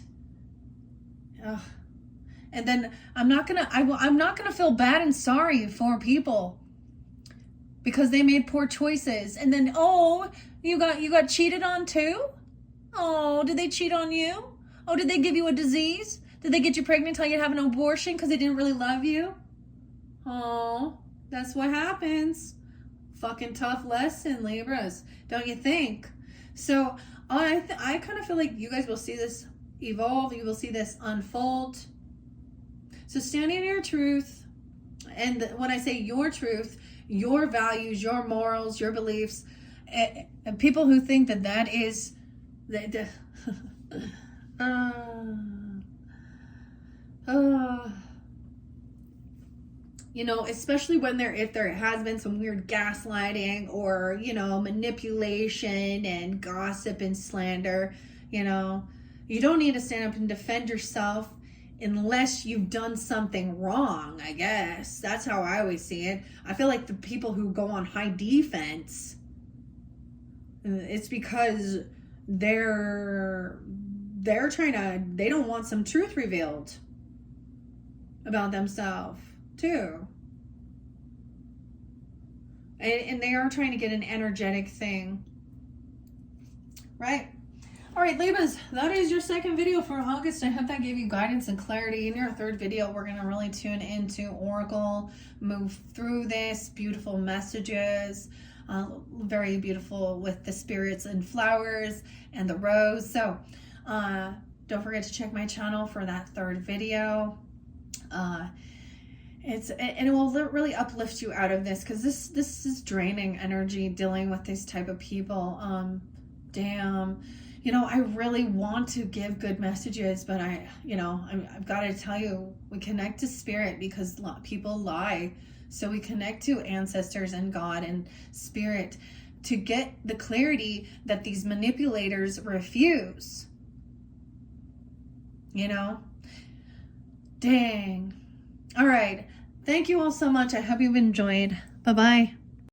and then I'm not going to feel bad and sorry for people because they made poor choices. And then, oh, you got cheated on too? Oh, did they cheat on you? Oh, did they give you a disease? Did they get you pregnant, tell you to have an abortion because they didn't really love you? Oh, that's what happens. Fucking tough lesson, Libras. Don't you think? So I kind of feel like you guys will see this evolve. You will see this unfold. So stand in your truth. And when I say your truth, your values, your morals, your beliefs, people who think that is... you know, especially when if there has been some weird gaslighting or, you know, manipulation and gossip and slander, you know, you don't need to stand up and defend yourself unless you've done something wrong, I guess. That's how I always see it. I feel like the people who go on high defense, it's because they're trying to, they don't want some truth revealed about themselves too. And they are trying to get an energetic thing. Right? All right, Libras, that is your second video for August. I hope that gave you guidance and clarity. In your third video, we're going to really tune into Oracle, move through this, beautiful messages, very beautiful with the spirits and flowers and the rose. So don't forget to check my channel for that third video. And it will really uplift you out of this, because this is draining energy, dealing with these type of people. Damn, you know, I really want to give good messages, but I've got to tell you, we connect to spirit because people lie. So we connect to ancestors and God and spirit to get the clarity that these manipulators refuse. You know? Dang. All right. Thank you all so much. I hope you've enjoyed. Bye-bye.